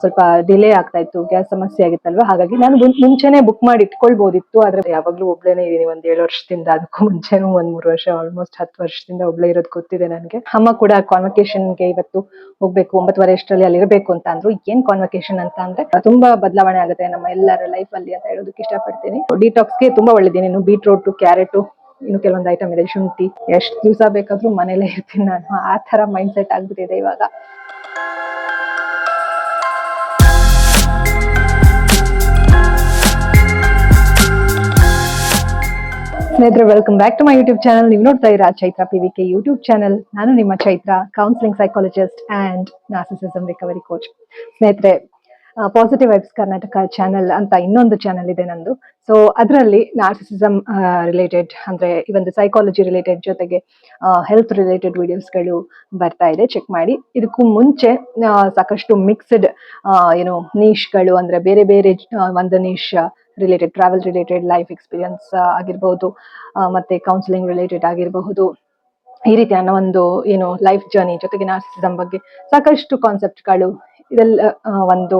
ಸ್ವಲ್ಪ ಡಿಲೇ ಆಗ್ತಾ ಇತ್ತು, ಗ್ಯಾಸ್ ಸಮಸ್ಯೆ ಆಗಿತ್ತಲ್ವಾ, ಹಾಗಾಗಿ ನಾನು ಮುಂಚೆನೆ ಬುಕ್ ಮಾಡಿ ಇಟ್ಕೊಳ್ಬಹುದಿತ್ತು. ಆದ್ರೆ ಯಾವಾಗ್ಲೂ ಒಬ್ಳೇನೆ ಇದೀನಿ, ಒಂದ್ 7 ವರ್ಷದಿಂದ. ಅದಕ್ಕೂ ಮುಂಚೆನೂ ಒಂದ್ 3 ವರ್ಷ, ಆಲ್ಮೋಸ್ಟ್ 10 ವರ್ಷದಿಂದ ಒಬ್ಳೆ ಇರೋದು ಗೊತ್ತಿದೆ ನನ್ಗೆ. ಅಮ್ಮ ಕೂಡ ಕಾನ್ವಕೇಶನ್ಗೆ ಇವತ್ತು ಹೋಗ್ಬೇಕು, 9:15 ಅಷ್ಟರಲ್ಲಿ ಅಲ್ಲಿ ಇರಬೇಕು ಅಂತ ಅಂದ್ರು. ಏನ್ ಕಾನ್ವಕೇಶನ್ ಅಂತ ಅಂದ್ರೆ ತುಂಬಾ ಬದಲಾವಣೆ ಆಗುತ್ತೆ ನಮ್ಮ ಎಲ್ಲರ ಲೈಫ್ ಅಲ್ಲಿ ಅಂತ ಹೇಳೋದಕ್ಕೆ ಇಷ್ಟಪಡ್ತೀನಿ. ಡಿಟಾಕ್ಸ್ಗೆ ತುಂಬಾ ಒಳ್ಳೇದೇನೆ. ಇನ್ನು ಬೀಟ್ರೋಟ್, ಕ್ಯಾರೆಟ್, ಇನ್ನು ಕೆಲವೊಂದು ಐಟಮ್ ಇದೆ, ಶುಂಠಿ. ಎಷ್ಟು ದಿವಸ ಬೇಕಾದ್ರೂ ಮನೇಲೆ ಇರ್ತೀನಿ ನಾನು, ಆ ತರ ಮೈಂಡ್ ಸೆಟ್ ಆಗ್ಬಿಟ್ಟಿದೆ ಇವಾಗ. ಸ್ನೇಹಿತರೆ, welcome back to my YouTube channel. ನೀವು ನೋಡ್ತಾ ಇರಾ ಚೈತ್ರ PVK ಯೂಟ್ಯೂಬ್ ಚಾನಲ್. ನಾನು ನಿಮ್ಮ Chaitra, counselling psychologist and narcissism recovery coach. ಸ್ನೇಹಿತರೆ, ಪಾಸಿಟಿವ್ ವೈಬ್ಸ್ ಕರ್ನಾಟಕ ಚಾನಲ್ ಅಂತ ಇನ್ನೊಂದು ಚಾನಲ್ ಇದೆ ನಂದು. ಸೊ ಅದರಲ್ಲಿ ನಾರ್ಸಿಸಿಸಮ್ ರಿಲೇಟೆಡ್, ಅಂದ್ರೆ ಈ ಒಂದು ಸೈಕಾಲಜಿ ರಿಲೇಟೆಡ್ ಜೊತೆಗೆ ಹೆಲ್ತ್ ರಿಲೇಟೆಡ್ ವಿಡಿಯೋಸ್ಗಳು ಬರ್ತಾ ಇದೆ, ಚೆಕ್ ಮಾಡಿ. ಇದಕ್ಕೂ ಮುಂಚೆ ಸಾಕಷ್ಟು ಮಿಕ್ಸ್ಡ್ ನೀಶ್ಗಳು, ಅಂದ್ರೆ ಬೇರೆ ಬೇರೆ ಒಂದು niche related, travel related, life experience ಆಗಿರ್ಬಹುದು, ಮತ್ತೆ ಕೌನ್ಸಿಲಿಂಗ್ ರಿಲೇಟೆಡ್ ಆಗಿರಬಹುದು, ಈ ರೀತಿ ಅನ್ನೋ ಒಂದು ಲೈಫ್ ಜರ್ನಿ ಜೊತೆಗೆ ನಾರ್ಸಿಸಿಸಮ್ ಬಗ್ಗೆ ಸಾಕಷ್ಟು ಕಾನ್ಸೆಪ್ಟ್ಗಳು, ಇದೆಲ್ಲ ಒಂದು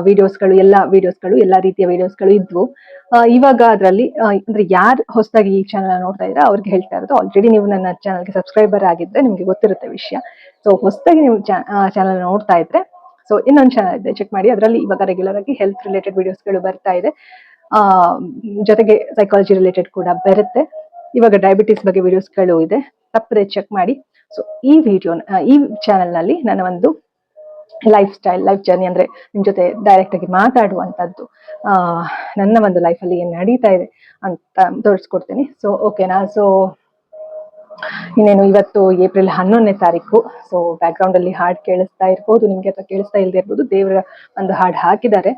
ವಿಡಿಯೋಸ್ಗಳು, ಎಲ್ಲ ರೀತಿಯ ವಿಡಿಯೋಸ್ಗಳು ಇದ್ವು. ಇವಾಗ ಅದರಲ್ಲಿ ಅಂದ್ರೆ ಯಾರು ಹೊಸದಾಗಿ ಈ ಚಾನಲ್ ನೋಡ್ತಾ ಇದ್ರೆ ಅವ್ರಿಗೆ ಹೇಳ್ತಾ ಇರೋದು, ಆಲ್ರೆಡಿ ನೀವು ನನ್ನ ಚಾನಲ್ಗೆ ಸಬ್ಸ್ಕ್ರೈಬರ್ ಆಗಿದ್ರೆ ನಿಮ್ಗೆ ಗೊತ್ತಿರುತ್ತೆ ವಿಷಯ. ಸೊ ಹೊಸದಾಗಿ ನೀವು ಚಾನಲ್ ನೋಡ್ತಾ ಇದ್ರೆ, ಸೊ ಇನ್ನೊಂದು ಚಾನಲ್ ಇದೆ, ಚೆಕ್ ಮಾಡಿ. ಅದರಲ್ಲಿ ಇವಾಗ ರೆಗ್ಯುಲರ್ ಆಗಿ ಹೆಲ್ತ್ ರಿಲೇಟೆಡ್ ವಿಡಿಯೋಸ್ಗಳು ಬರ್ತಾ ಇದೆ, ಜೊತೆಗೆ ಸೈಕಾಲಜಿ ರಿಲೇಟೆಡ್ ಕೂಡ ಬರುತ್ತೆ. ಇವಾಗ ಡಯಾಬಿಟಿಸ್ ಬಗ್ಗೆ ವಿಡಿಯೋಸ್ಗಳು ಇದೆ, ತಪ್ಪದೆ ಚೆಕ್ ಮಾಡಿ. ಸೊ ಈ ಚಾನೆಲ್ ನಲ್ಲಿ ನನ್ನ ಒಂದು ಲೈಫ್ ಜರ್ನಿ, ಅಂದ್ರೆ ನಿಮ್ ಜೊತೆ ಡೈರೆಕ್ಟ್ ಆಗಿ ಮಾತಾಡುವಂತದ್ದು, ನನ್ನ ಒಂದು ಲೈಫ್ ಅಲ್ಲಿ ಏನ್ ನಡೀತಾ ಇದೆ ಅಂತ ತೋರಿಸ್ಕೊಡ್ತೀನಿ. ಸೊ ಓಕೆನಾ? ಸೊ ಇನ್ನೇನು, ಇವತ್ತು ಏಪ್ರಿಲ್ 11ನೇ ತಾರೀಕು. ಸೊ ಬ್ಯಾಕ್ ಗ್ರೌಂಡ್ ಅಲ್ಲಿ ಹಾಡ್ ಕೇಳಿಸ್ತಾ ಇರ್ಬೋದು ನಿಮ್ಗೆ, ಅಥವಾ ಕೇಳಿಸ್ತಾ ಇಲ್ಲದೆ ಇರ್ಬೋದು. ದೇವರ ಒಂದು ಹಾಡ್ ಹಾಕಿದ್ದಾರೆ,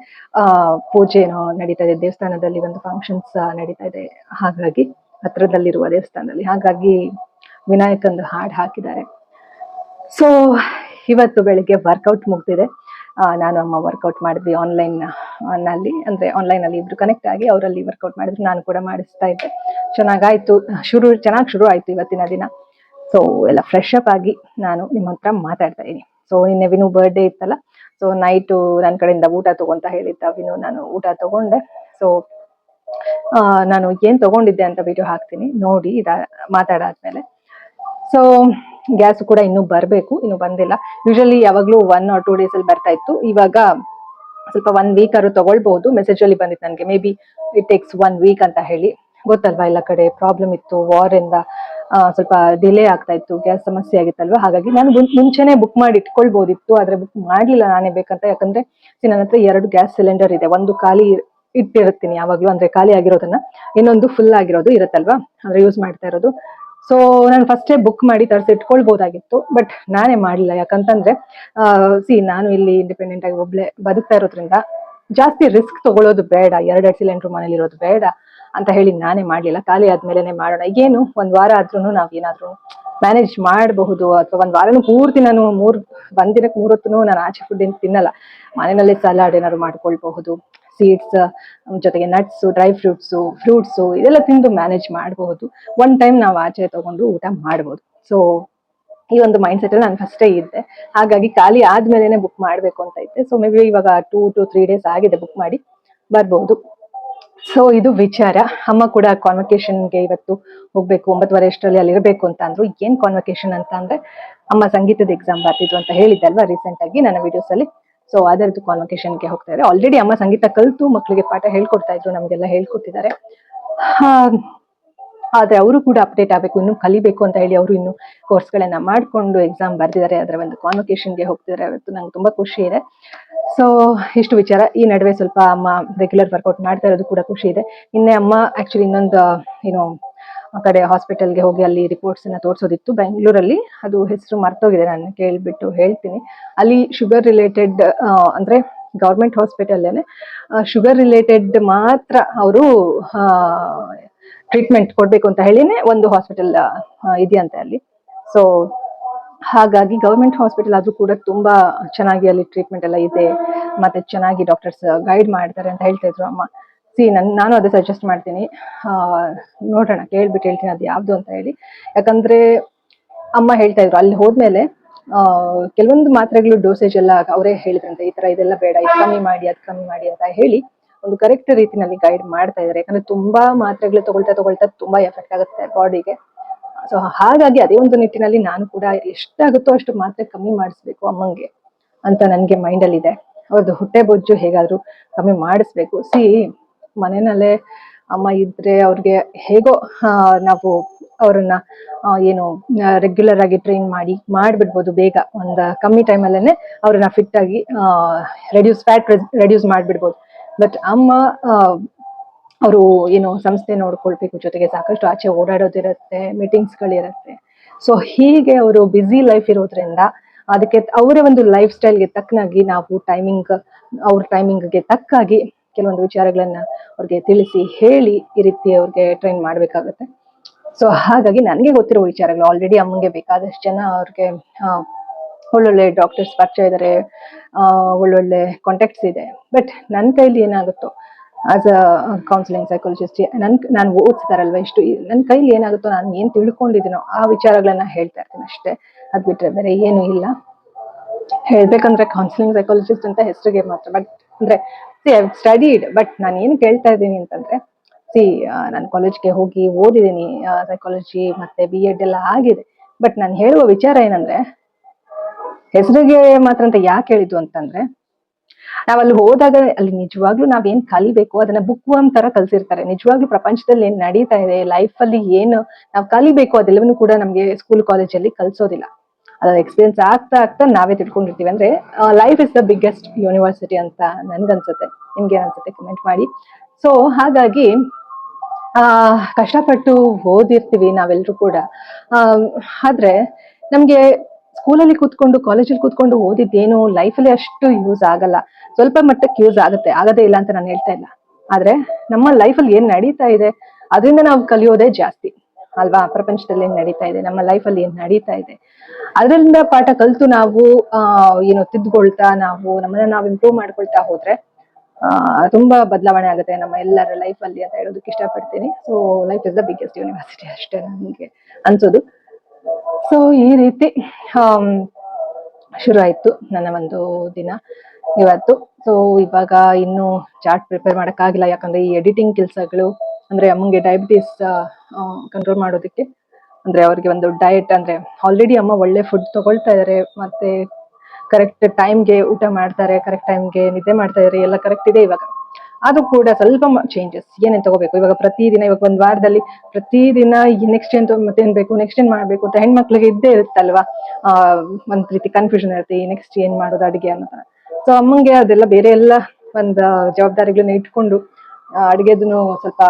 ಪೂಜೆ ಏನೋ ನಡೀತಾ ಇದೆ ದೇವಸ್ಥಾನದಲ್ಲಿ, ಒಂದು ಫಂಕ್ಷನ್ಸ್ ನಡೀತಾ ಇದೆ, ಹಾಗಾಗಿ ಹತ್ರದಲ್ಲಿರುವ ದೇವಸ್ಥಾನದಲ್ಲಿ, ಹಾಗಾಗಿ ವಿನಾಯಕಂದು ಹಾಡ್ ಹಾಕಿದ್ದಾರೆ. ಸೊ ಇವತ್ತು ಬೆಳಿಗ್ಗೆ ವರ್ಕೌಟ್ ಮುಗ್ದಿದೆ. ನಾನು ಅಮ್ಮ ವರ್ಕೌಟ್ ಮಾಡಿದ್ವಿ ಆನ್ಲೈನ್ ಅಲ್ಲಿ ಇಬ್ರು ಕನೆಕ್ಟ್ ಆಗಿ ಅವರಲ್ಲಿ ವರ್ಕೌಟ್ ಮಾಡಿದ್ರು, ನಾನು ಕೂಡ ಮಾಡಿಸ್ತಾ ಇದ್ದೆ. ಚೆನ್ನಾಗಾಯ್ತು, ಚೆನ್ನಾಗಿ ಶುರು ಆಯ್ತು ಇವತ್ತಿನ ದಿನ. ಸೊ ಎಲ್ಲ ಫ್ರೆಶ್ ಅಪ್ ಆಗಿ ನಾನು ನಿಮ್ಮ ಹತ್ರ ಮಾತಾಡ್ತಾ ಇದ್ದೀನಿ. ಸೊ ನಿನ್ನೆ ವಿನು ಬರ್ಡೇ ಇತ್ತಲ್ಲ, ಸೊ ನೈಟು ನನ್ನ ಕಡೆಯಿಂದ ಊಟ ತಗೊಂತ ಹೇಳಿದ್ದ ವಿನು, ನಾನು ಊಟ ತಗೊಂಡೆ. ಸೊ ನಾನು ಏನ್ ತಗೊಂಡಿದ್ದೆ ಅಂತ ವಿಡಿಯೋ ಹಾಕ್ತೀನಿ ನೋಡಿ ಮಾತಾಡಾದ್ಮೇಲೆ. ಸೊ ಗ್ಯಾಸ್ ಕೂಡ ಇನ್ನೂ ಬರಬೇಕು, ಇನ್ನೂ ಬಂದಿಲ್ಲ. ಯೂಶಲಿ ಯಾವಾಗ್ಲೂ 1 or 2 days ಅಲ್ಲಿ ಬರ್ತಾ ಇತ್ತು. ಇವಾಗ ಸ್ವಲ್ಪ 1 week ಆದ್ರೂ ತಗೊಳ್ಬಹುದು. ಮೆಸೇಜ್ ಅಲ್ಲಿ ಬಂದಿತ್ತು ನನಗೆ, may be it takes 1 week ಅಂತ ಹೇಳಿ. ಗೊತ್ತಲ್ವಾ, ಎಲ್ಲ ಕಡೆ ಪ್ರಾಬ್ಲಮ್ ಇತ್ತು, ವಾರ್ ಇಂದ ಸ್ವಲ್ಪ ಡಿಲೇ ಆಗ್ತಾ ಇತ್ತು, ಗ್ಯಾಸ್ ಸಮಸ್ಯೆ ಆಗಿತ್ತಲ್ವಾ, ಹಾಗಾಗಿ ನಾನು ಮುಂಚೆನೆ ಬುಕ್ ಮಾಡಿ ಇಟ್ಕೊಳ್ಬಹುದಿತ್ತು. ಆದ್ರೆ ಬುಕ್ ಮಾಡ್ಲಿಲ್ಲ ನಾನೇ ಬೇಕಂತ. ಯಾಕಂದ್ರೆ ನನ್ನ ಹತ್ರ 2 ಗ್ಯಾಸ್ ಸಿಲಿಂಡರ್ ಇದೆ, ಒಂದು ಖಾಲಿ ಇಟ್ಟಿರುತ್ತೀನಿ ಯಾವಾಗ್ಲೂ, ಅಂದ್ರೆ ಖಾಲಿ ಆಗಿರೋದನ್ನ, ಇನ್ನೊಂದು ಫುಲ್ ಆಗಿರೋದು ಇರುತ್ತಲ್ವಾ, ಅಂದ್ರೆ ಯೂಸ್ ಮಾಡ್ತಾ ಇರೋದು. ಸೊ ನಾನು ಫಸ್ಟೇ ಬುಕ್ ಮಾಡಿ ತರಿಸಿ ಇಟ್ಕೊಳ್ಬಹುದಾಗಿತ್ತು, ಬಟ್ ನಾನೇ ಮಾಡ್ಲಿಲ್ಲ. ಯಾಕಂತಂದ್ರೆ ನಾನು ಇಲ್ಲಿ ಇಂಡಿಪೆಂಡೆಂಟ್ ಆಗಿ ಒಬ್ಳೆ ಬದುಕ್ತಾ ಇರೋದ್ರಿಂದ ಜಾಸ್ತಿ ರಿಸ್ಕ್ ತಗೊಳ್ಳೋದು ಬೇಡ, 2 ಸಿಲಿಂಡರ್ ಮನೇಲಿ ಇರೋದು ಬೇಡ ಅಂತ ಹೇಳಿ ನಾನೇ ಮಾಡ್ಲಿಲ್ಲ. ಖಾಲಿ ಆದ್ಮೇಲೆನೆ ಮಾಡೋಣ, ಏನು 1 ವಾರ ಆದ್ರೂ ನಾವ್ ಏನಾದ್ರೂ ಮ್ಯಾನೇಜ್ ಮಾಡಬಹುದು. ಅಥವಾ 1 ವಾರನೂ ಪೂರ್ತಿ ನಾನು ಒಂದಿನಕ್ಕೆ 3 ಹೊತ್ತು ನಾನು ಆಚೆ ಫುಡ್ ಏನು ತಿನ್ನಲ್ಲ, ಮನೆಯಲ್ಲಿ ಸಲಾಡ್ ಏನಾದ್ರು ಮಾಡ್ಕೊಳ್ಬಹುದು, ಸೀಡ್ಸ್ ಜೊತೆಗೆ ನಟ್ಸ್, ಡ್ರೈ ಫ್ರೂಟ್ಸ್ ಇದೆಲ್ಲ ತಿಂದು ಮ್ಯಾನೇಜ್ ಮಾಡಬಹುದು. 1 ಟೈಮ್ ನಾವು ಆಚೆ ತಗೊಂಡು ಊಟ ಮಾಡಬಹುದು. ಸೊ ಈ ಒಂದು ಮೈಂಡ್ ಸೆಟ್ ಅಲ್ಲಿ ನಾನು ಫಸ್ಟೇ ಇದ್ದೆ, ಹಾಗಾಗಿ ಖಾಲಿ ಆದ್ಮೇಲೆನೆ ಬುಕ್ ಮಾಡ್ಬೇಕು ಅಂತ ಇದ್ದೆ. ಸೊ ಮೇ ಬಿ ಇವಾಗ 2 to 3 days ಆಗಿದೆ ಬುಕ್ ಮಾಡಿ, ಬರ್ಬಹುದು. ಸೊ ಇದು ವಿಚಾರ. ಅಮ್ಮ ಕೂಡ ಕಾನ್ವಕೇಶನ್ಗೆ ಇವತ್ತು ಹೋಗ್ಬೇಕು, 9:15 ಅಷ್ಟರಲ್ಲಿ ಅಲ್ಲಿ ಇರಬೇಕು ಅಂತ ಅಂದ್ರು. ಏನ್ ಕಾನ್ವಕೇಶನ್ ಅಂತ ಅಂದ್ರೆ, ಅಮ್ಮ ಸಂಗೀತದ ಎಕ್ಸಾಮ್ ಬರ್ತಿದ್ರು ಅಂತ ಹೇಳಿದ್ದೆ ಅಲ್ವಾ ರೀಸೆಂಟ್ ಆಗಿ ನನ್ನ ವಿಡಿಯೋಸ್ ಅಲ್ಲಿ. ಸೊ ಅದರದ್ದು ಕಾನ್ವಕೇಶನ್ಗೆ ಹೋಗ್ತಾ ಇದ್ದಾರೆ. ಆಲ್ರೆಡಿ ಅಮ್ಮ ಸಂಗೀತ ಕಲ್ತು ಮಕ್ಕಳಿಗೆ ಪಾಠ ಹೇಳ್ಕೊಡ್ತಾ ಇದ್ರು, ನಮ್ಗೆಲ್ಲ ಹೇಳ್ಕೊಟ್ಟಿದ್ದಾರೆ. ಆದ್ರೆ ಅವರು ಕೂಡ ಅಪ್ಡೇಟ್ ಆಗ್ಬೇಕು, ಇನ್ನು ಕಲಿಬೇಕು ಅಂತ ಹೇಳಿ ಅವರು ಇನ್ನು ಕೋರ್ಸ್ಗಳನ್ನ ಮಾಡ್ಕೊಂಡು ಎಕ್ಸಾಮ್ ಬರ್ದಿದ್ದಾರೆ. ಅದರ ಒಂದು ಕಾನ್ವಕೇಶನ್ಗೆ ಹೋಗ್ತಿದ್ದಾರೆ. ಅವತ್ತು ನಂಗೆ ತುಂಬಾ ಖುಷಿ ಇದೆ. ಸೊ ಇಷ್ಟು ವಿಚಾರ. ಈ ನಡುವೆ ಸ್ವಲ್ಪ ಅಮ್ಮ ರೆಗ್ಯುಲರ್ ವರ್ಕೌಟ್ ಮಾಡ್ತಾ ಇರೋದು ಕೂಡ ಖುಷಿ ಇದೆ. ನಿನ್ನೆ ಅಮ್ಮ ಆಕ್ಚುಲಿ ಇನ್ನೊಂದು ಆ ಕಡೆ ಹಾಸ್ಪಿಟಲ್ಗೆ ಹೋಗಿ ಅಲ್ಲಿ ರಿಪೋರ್ಟ್ಸ್ ಅನ್ನ ತೋರಿಸೋದಿತ್ತು ಬೆಂಗಳೂರಲ್ಲಿ. ಅದು ಹೆಸರು ಮರ್ತೋಗಿದೆ, ನಾನು ಕೇಳ್ಬಿಟ್ಟು ಹೇಳ್ತೀನಿ. ಅಲ್ಲಿ ಶುಗರ್ ರಿಲೇಟೆಡ್, ಅಂದ್ರೆ ಗವರ್ಮೆಂಟ್ ಹಾಸ್ಪಿಟಲ್ ಶುಗರ್ ರಿಲೇಟೆಡ್ ಮಾತ್ರ ಅವರು ಟ್ರೀಟ್ಮೆಂಟ್ ಕೊಡ್ಬೇಕು ಅಂತ ಹೇಳಿನೇ ಒಂದು ಹಾಸ್ಪಿಟಲ್ ಇದೆಯಂತೆ ಅಲ್ಲಿ. ಸೊ ಹಾಗಾಗಿ ಗವರ್ಮೆಂಟ್ ಹಾಸ್ಪಿಟಲ್ ಆದ್ರೂ ಕೂಡ ತುಂಬಾ ಚೆನ್ನಾಗಿ ಅಲ್ಲಿ ಟ್ರೀಟ್ಮೆಂಟ್ ಎಲ್ಲ ಇದೆ, ಮತ್ತೆ ಚೆನ್ನಾಗಿ ಡಾಕ್ಟರ್ಸ್ ಗೈಡ್ ಮಾಡ್ತಾರೆ ಅಂತ ಹೇಳ್ತಾ ಇದ್ರು ಅಮ್ಮ. ನಾನು ಅದೇ ಸಜೆಸ್ಟ್ ಮಾಡ್ತೀನಿ, ನೋಡೋಣ, ಕೇಳ್ಬಿಟ್ಟು ಹೇಳ್ತೀನಿ ಅದು ಯಾವ್ದು ಅಂತ ಹೇಳಿ. ಯಾಕಂದ್ರೆ ಅಮ್ಮ ಹೇಳ್ತಾ ಇದ್ರು ಅಲ್ಲಿ ಹೋದ್ಮೇಲೆ ಕೆಲವೊಂದು ಮಾತ್ರೆಗಳು ಡೋಸೇಜ್ ಎಲ್ಲ ಅವರೇ ಹೇಳಿದ್ರಂತೆ, ಈ ತರ ಇದೆಲ್ಲ ಬೇಡ, ಇದು ಕಮ್ಮಿ ಮಾಡಿ ಅದು ಕಮ್ಮಿ ಮಾಡಿ ಅಂತ ಹೇಳಿ ಒಂದು ಕರೆಕ್ಟ್ ರೀತಿನಲ್ಲಿ ಗೈಡ್ ಮಾಡ್ತಾ ಇದ್ದಾರೆ. ಯಾಕಂದ್ರೆ ತುಂಬಾ ಮಾತ್ರೆಗಳು ತಗೊಳ್ತಾ ತುಂಬಾ ಎಫೆಕ್ಟ್ ಆಗುತ್ತೆ ಬಾಡಿಗೆ. ಸೊ ಹಾಗಾಗಿ ಅದೇ ಒಂದು ನಿಟ್ಟಿನಲ್ಲಿ ನಾನು ಕೂಡ ಎಷ್ಟಾಗುತ್ತೋ ಅಷ್ಟು ಮಾತ್ರೆ ಕಮ್ಮಿ ಮಾಡಿಸ್ಬೇಕು ಅಮ್ಮಂಗೆ ಅಂತ ನನ್ಗೆ ಮೈಂಡ್ ಅಲ್ಲಿ ಇದೆ. ಅವ್ರದ್ದು ಹೊಟ್ಟೆ ಬೊಜ್ಜು ಹೇಗಾದ್ರೂ ಕಮ್ಮಿ ಮಾಡಿಸ್ಬೇಕು. ಮನೆಯಲ್ಲೇ ಅಮ್ಮ ಇದ್ರೆ ಅವ್ರಿಗೆ ಹೇಗೋ ನಾವು ಅವ್ರನ್ನ ಏನು ರೆಗ್ಯುಲರ್ ಆಗಿ ಟ್ರೈನ್ ಮಾಡ್ಬಿಡ್ಬೋದು ಬೇಗ, ಒಂದು ಕಮ್ಮಿ ಟೈಮಲ್ಲೇನೆ ಅವ್ರನ್ನ ಫಿಟ್ ಆಗಿ ಫ್ಯಾಟ್ ರೆಡ್ಯೂಸ್ ಮಾಡ್ಬಿಡ್ಬೋದು. ಬಟ್ ಅಮ್ಮ ಅವರು ಏನು ಸಂಸ್ಥೆ ನೋಡ್ಕೊಳ್ಬೇಕು, ಜೊತೆಗೆ ಸಾಕಷ್ಟು ಆಚೆ ಓಡಾಡೋದಿರುತ್ತೆ, ಮೀಟಿಂಗ್ಸ್ಗಳಿರುತ್ತೆ. ಸೊ ಹೀಗೆ ಅವರು ಬ್ಯುಸಿ ಲೈಫ್ ಇರೋದ್ರಿಂದ ಅದಕ್ಕೆ ಅವರ ಒಂದು ಲೈಫ್ ಸ್ಟೈಲ್ಗೆ ತಕ್ಕನಾಗಿ ನಾವು ಅವ್ರ ಟೈಮಿಂಗ್ಗೆ ತಕ್ಕಾಗಿ ಕೆಲವೊಂದು ವಿಚಾರಗಳನ್ನ ಅವ್ರಿಗೆ ತಿಳಿಸಿ ಹೇಳಿ ಈ ರೀತಿ ಅವ್ರಿಗೆ ಟ್ರೈನ್ ಮಾಡ್ಬೇಕಾಗತ್ತೆ. ಸೊ ಹಾಗಾಗಿ ನನಗೆ ಗೊತ್ತಿರೋ ವಿಚಾರಗಳು ಆಲ್ರೆಡಿ ಅಮ್ಮಂಗೆ ಬೇಕಾದಷ್ಟು ಜನ ಅವ್ರಿಗೆ ಒಳ್ಳೊಳ್ಳೆ ಡಾಕ್ಟರ್ಸ್ ಪರಿಚಯ ಇದ್ದಾರೆ, ಒಳ್ಳೊಳ್ಳೆ ಕಾಂಟ್ಯಾಕ್ಟ್ಸ್ ಇದೆ. ಬಟ್ ನನ್ನ ಕೈಲಿ ಏನಾಗುತ್ತೋ ಆಸ್ ಅ ಕೌನ್ಸಿಲಿಂಗ್ ಸೈಕಾಲಜಿಸ್ಟ್ ನಾನು ಓದಿಸ್ತಾರಲ್ವ ಇಷ್ಟು, ನನ್ನ ಕೈಲಿ ಏನಾಗುತ್ತೋ ನಾನು ಏನ್ ತಿಳ್ಕೊಂಡಿದ್ದೀನೋ ಆ ವಿಚಾರಗಳನ್ನ ಹೇಳ್ತಾ ಇರ್ತೀನಿ ಅಷ್ಟೇ. ಅದ್ ಬಿಟ್ರೆ ಬೇರೆ ಏನು ಇಲ್ಲ. ಹೇಳ್ಬೇಕಂದ್ರೆ ಕೌನ್ಸಿಲಿಂಗ್ ಸೈಕಾಲಜಿಸ್ಟ್ ಅಂತ ಹೆಸರಿಗೆ ಮಾತ್ರ, ಬಟ್ ಅಂದ್ರೆ ಸ್ಟಡಿಡ್. ಬಟ್ ನಾನು ಏನು ಕೇಳ್ತಾ ಇದ್ದೀನಿ ಅಂತಂದ್ರೆ, ನಾನು ಕಾಲೇಜ್ಗೆ ಹೋಗಿ ಓದಿದ್ದೀನಿ, ಸೈಕಾಲಜಿ ಮತ್ತೆ BEd ಎಲ್ಲ ಆಗಿದೆ. ಬಟ್ ನಾನು ಹೇಳುವ ವಿಚಾರ ಏನಂದ್ರೆ, ಹೆಸರಿಗೆ ಮಾತ್ರ ಅಂತ ಯಾಕೆ ಹೇಳಿದ್ದು ಅಂತಂದ್ರೆ, ನಾವಲ್ಲಿ ಹೋದಾಗ ಅಲ್ಲಿ ನಿಜವಾಗ್ಲೂ ನಾವೇನ್ ಕಲಿಬೇಕು ಅದನ್ನ ಬುಕ್ ವರ್ಮ್ ತರ ಕಲ್ಸಿರ್ತಾರೆ. ನಿಜವಾಗ್ಲೂ ಪ್ರಪಂಚದಲ್ಲಿ ಏನ್ ನಡೀತಾ ಇದೆ, ಲೈಫ್ ಅಲ್ಲಿ ಏನು ನಾವು ಕಲಿಬೇಕು ಅದೆಲ್ಲವನ್ನೂ ಕೂಡ ನಮ್ಗೆ ಸ್ಕೂಲ್ ಕಾಲೇಜಲ್ಲಿ ಕಲ್ಸೋದಿಲ್ಲ. ಅದ್ರ ಎಕ್ಸ್ಪೀರಿಯನ್ಸ್ ಆಗ್ತಾ ನಾವೇ ತಿಳ್ಕೊಂಡಿರ್ತೀವಿ. ಅಂದ್ರೆ life is the biggest university ಅಂತ ನನ್ಗನ್ಸುತ್ತೆ. ನಿಮ್ಗೆ ಅನ್ಸುತ್ತೆ ಕಮೆಂಟ್ ಮಾಡಿ. ಸೊ ಹಾಗಾಗಿ ಕಷ್ಟಪಟ್ಟು ಓದಿರ್ತೀವಿ ನಾವೆಲ್ಲರೂ ಕೂಡ. ಆದ್ರೆ ನಮ್ಗೆ ಸ್ಕೂಲಲ್ಲಿ ಕೂತ್ಕೊಂಡು ಕಾಲೇಜಲ್ಲಿ ಕೂತ್ಕೊಂಡು ಓದಿದ್ದೇನು ಲೈಫಲ್ಲಿ ಅಷ್ಟು ಯೂಸ್ ಆಗಲ್ಲ. ಸ್ವಲ್ಪ ಮಟ್ಟಕ್ಕೆ ಯೂಸ್ ಆಗದೇ ಇಲ್ಲ ಅಂತ ನಾನು ಹೇಳ್ತಾ ಇಲ್ಲ. ಆದ್ರೆ ನಮ್ಮ ಲೈಫಲ್ಲಿ ಏನ್ ನಡೀತಾ ಇದೆ ಅದರಿಂದ ನಾವು ಕಲಿಯೋದೇ ಜಾಸ್ತಿ ಅಲ್ವಾ. ಪ್ರಪಂಚದಲ್ಲಿ ಏನ್ ನಡೀತಾ ಇದೆ, ನಮ್ಮ ಲೈಫಲ್ಲಿ ಏನ್ ನಡೀತಾ ಇದೆ, ಅದರಿಂದ ಪಾಠ ಕಲ್ತು ನಾವು ತಿದ್ಕೊಳ್ತಾ ನಮ್ಮನ್ನ ನಾವು ಇಂಪ್ರೂವ್ ಮಾಡ್ಕೊಳ್ತಾ ಹೋದ್ರೆ ತುಂಬಾ ಬದಲಾವಣೆ ಆಗುತ್ತೆ ನಮ್ಮ ಎಲ್ಲರ ಲೈಫ್ ಅಲ್ಲಿ ಅಂತ ಹೇಳೋದಕ್ಕೆ ಇಷ್ಟಪಡ್ತೀನಿ. So life is the biggest university ಅಷ್ಟೇ ನನಗೆ ಅನ್ಸೋದು. ಸೊ ಈ ರೀತಿ ಶುರು ಆಯ್ತು ನನ್ನ ಒಂದು ದಿನ ಇವತ್ತು. ಸೊ ಇವಾಗ ಇನ್ನು ಚಾರ್ಟ್ ಪ್ರಿಪೇರ್ ಮಾಡಕ್ಕಾಗಿಲ್ಲ, ಯಾಕಂದ್ರೆ ಈ ಎಡಿಟಿಂಗ್ ಕೆಲಸಗಳು ಅಂದ್ರೆ ಅಮ್ಮಂಗೆ ಡಯಾಬಿಟಿಸ್ ಕಂಟ್ರೋಲ್ ಮಾಡೋದಕ್ಕೆ, ಅಂದ್ರೆ ಅವ್ರಿಗೆ ಒಂದು ಡಯಟ್, ಅಂದ್ರೆ ಆಲ್ರೆಡಿ ಅಮ್ಮ ಒಳ್ಳೆ ಫುಡ್ ತಗೊಳ್ತಾ ಇದಾರೆ, ಮತ್ತೆ ಕರೆಕ್ಟ್ ಟೈಮ್ಗೆ ಊಟ ಮಾಡ್ತಾರೆ, ಕರೆಕ್ಟ್ ಟೈಮ್ಗೆ ನಿದ್ದೆ ಮಾಡ್ತಾ ಇದಾರೆ, ಎಲ್ಲ ಕರೆಕ್ಟ್ ಇದೆ. ಇವಾಗ ಅದು ಕೂಡ ಸ್ವಲ್ಪ ಚೇಂಜಸ್ ಏನೇನ್ ತಗೋಬೇಕು ಇವಾಗ ಪ್ರತಿದಿನ, ಇವಾಗ ಒಂದ್ ವಾರದಲ್ಲಿ ಪ್ರತಿದಿನ ನೆಕ್ಸ್ಟ್ ಏನ್ ಮತ್ತೇನ್ ಬೇಕು, ನೆಕ್ಸ್ಟ್ ಏನ್ ಮಾಡ್ಬೇಕು ಅಂತ ಹೆಣ್ಮಕ್ಳಿಗೆ ಇದ್ದೇ ಇರುತ್ತಲ್ವಾ. ಒಂದ್ ರೀತಿ ಕನ್ಫ್ಯೂಷನ್ ಇರುತ್ತೆ, ನೆಕ್ಸ್ಟ್ ಏನ್ ಮಾಡೋದು ಅಡಿಗೆ ಅನ್ನೋ. ಸೊ ಅಮ್ಮಂಗೆ ಅದೆಲ್ಲ ಬೇರೆ ಎಲ್ಲ ಒಂದ್ ಜವಾಬ್ದಾರಿಗಳನ್ನ ಇಟ್ಕೊಂಡು ಅಡಿಗೆದನ್ನು ಸ್ವಲ್ಪ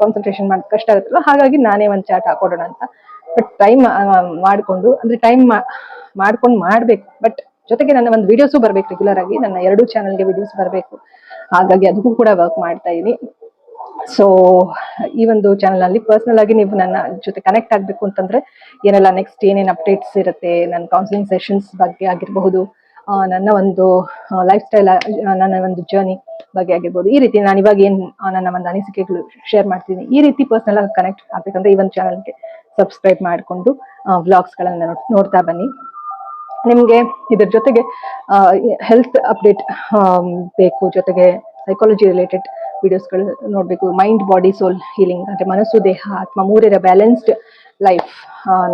ಕಾನ್ಸಂಟ್ರೇಷನ್ ಮಾಡೋದು ಕಷ್ಟ ಆಗುತ್ತಲ್ವ. ಹಾಗಾಗಿ ನಾನೇ ಒಂದ್ ಚಾರ್ಟ್ ಹಾಕೊಡೋಣ ಅಂತ. ಬಟ್ ಟೈಮ್ ಮಾಡ್ಕೊಂಡು, ಅಂದ್ರೆ ಟೈಮ್ ಮಾಡ್ಕೊಂಡು ಮಾಡ್ಬೇಕು. ಬಟ್ ಜೊತೆಗೆ ನನ್ನ ಒಂದು ವಿಡಿಯೋಸು ಬರ್ಬೇಕು ರೆಗ್ಯುಲರ್ ಆಗಿ, ನನ್ನ 2 ಚಾನಲ್ಗೆ ವಿಡಿಯೋಸ್ ಬರಬೇಕು. ಹಾಗಾಗಿ ಅದಕ್ಕೂ ಕೂಡ ವರ್ಕ್ ಮಾಡ್ತಾ ಇದೀನಿ. ಸೊ ಈ ಒಂದು ಚಾನಲ್ ಅಲ್ಲಿ ಪರ್ಸನಲ್ ಆಗಿ ನೀವು ನನ್ನ ಜೊತೆ ಕನೆಕ್ಟ್ ಆಗ್ಬೇಕು ಅಂತಂದ್ರೆ ಏನೆಲ್ಲ ನೆಕ್ಸ್ಟ್ ಏನೇನ್ ಅಪ್ಡೇಟ್ಸ್ ಇರುತ್ತೆ, ನನ್ನ ಕೌನ್ಸಿಲಿಂಗ್ ಸೆಷನ್ಸ್ ಬಗ್ಗೆ ಆಗಿರಬಹುದು, ನನ್ನ ಒಂದು ಲೈಫ್ ಸ್ಟೈಲ್, ನನ್ನ ಒಂದು ಜರ್ನಿ ಬಗ್ಗೆ ಆಗಿರ್ಬೋದು, ಈ ರೀತಿ ನಾನು ಇವಾಗ ಏನ್ ನನ್ನ ಒಂದು ಅನಿಸಿಕೆಗಳು ಶೇರ್ ಮಾಡ್ತೀನಿ, ಈ ರೀತಿ ಪರ್ಸನಲ್ ಆಗಿ ಕನೆಕ್ಟ್ ಆಗ್ಬೇಕಂದ್ರೆ ಈ ಒಂದು ಚಾನಲ್ಗೆ ಸಬ್ಸ್ಕ್ರೈಬ್ ಮಾಡಿಕೊಂಡು ವ್ಲಾಗ್ಸ್ ಗಳನ್ನ ನೋಡ್ತಾ ಬನ್ನಿ. ನಿಮ್ಗೆ ಇದ್ರ ಜೊತೆಗೆ ಹೆಲ್ತ್ ಅಪ್ಡೇಟ್ ಬೇಕು, ಜೊತೆಗೆ ಸೈಕಾಲಜಿ ರಿಲೇಟೆಡ್ ವಿಡಿಯೋಸ್ಗಳು ನೋಡ್ಬೇಕು, ಮೈಂಡ್ ಬಾಡಿ ಸೋಲ್ ಹೀಲಿಂಗ್, ಅಂದ್ರೆ ಮನಸ್ಸು ದೇಹ ಆತ್ಮ ಮೂರರ ಬ್ಯಾಲೆನ್ಸ್ಡ್ ಲೈಫ್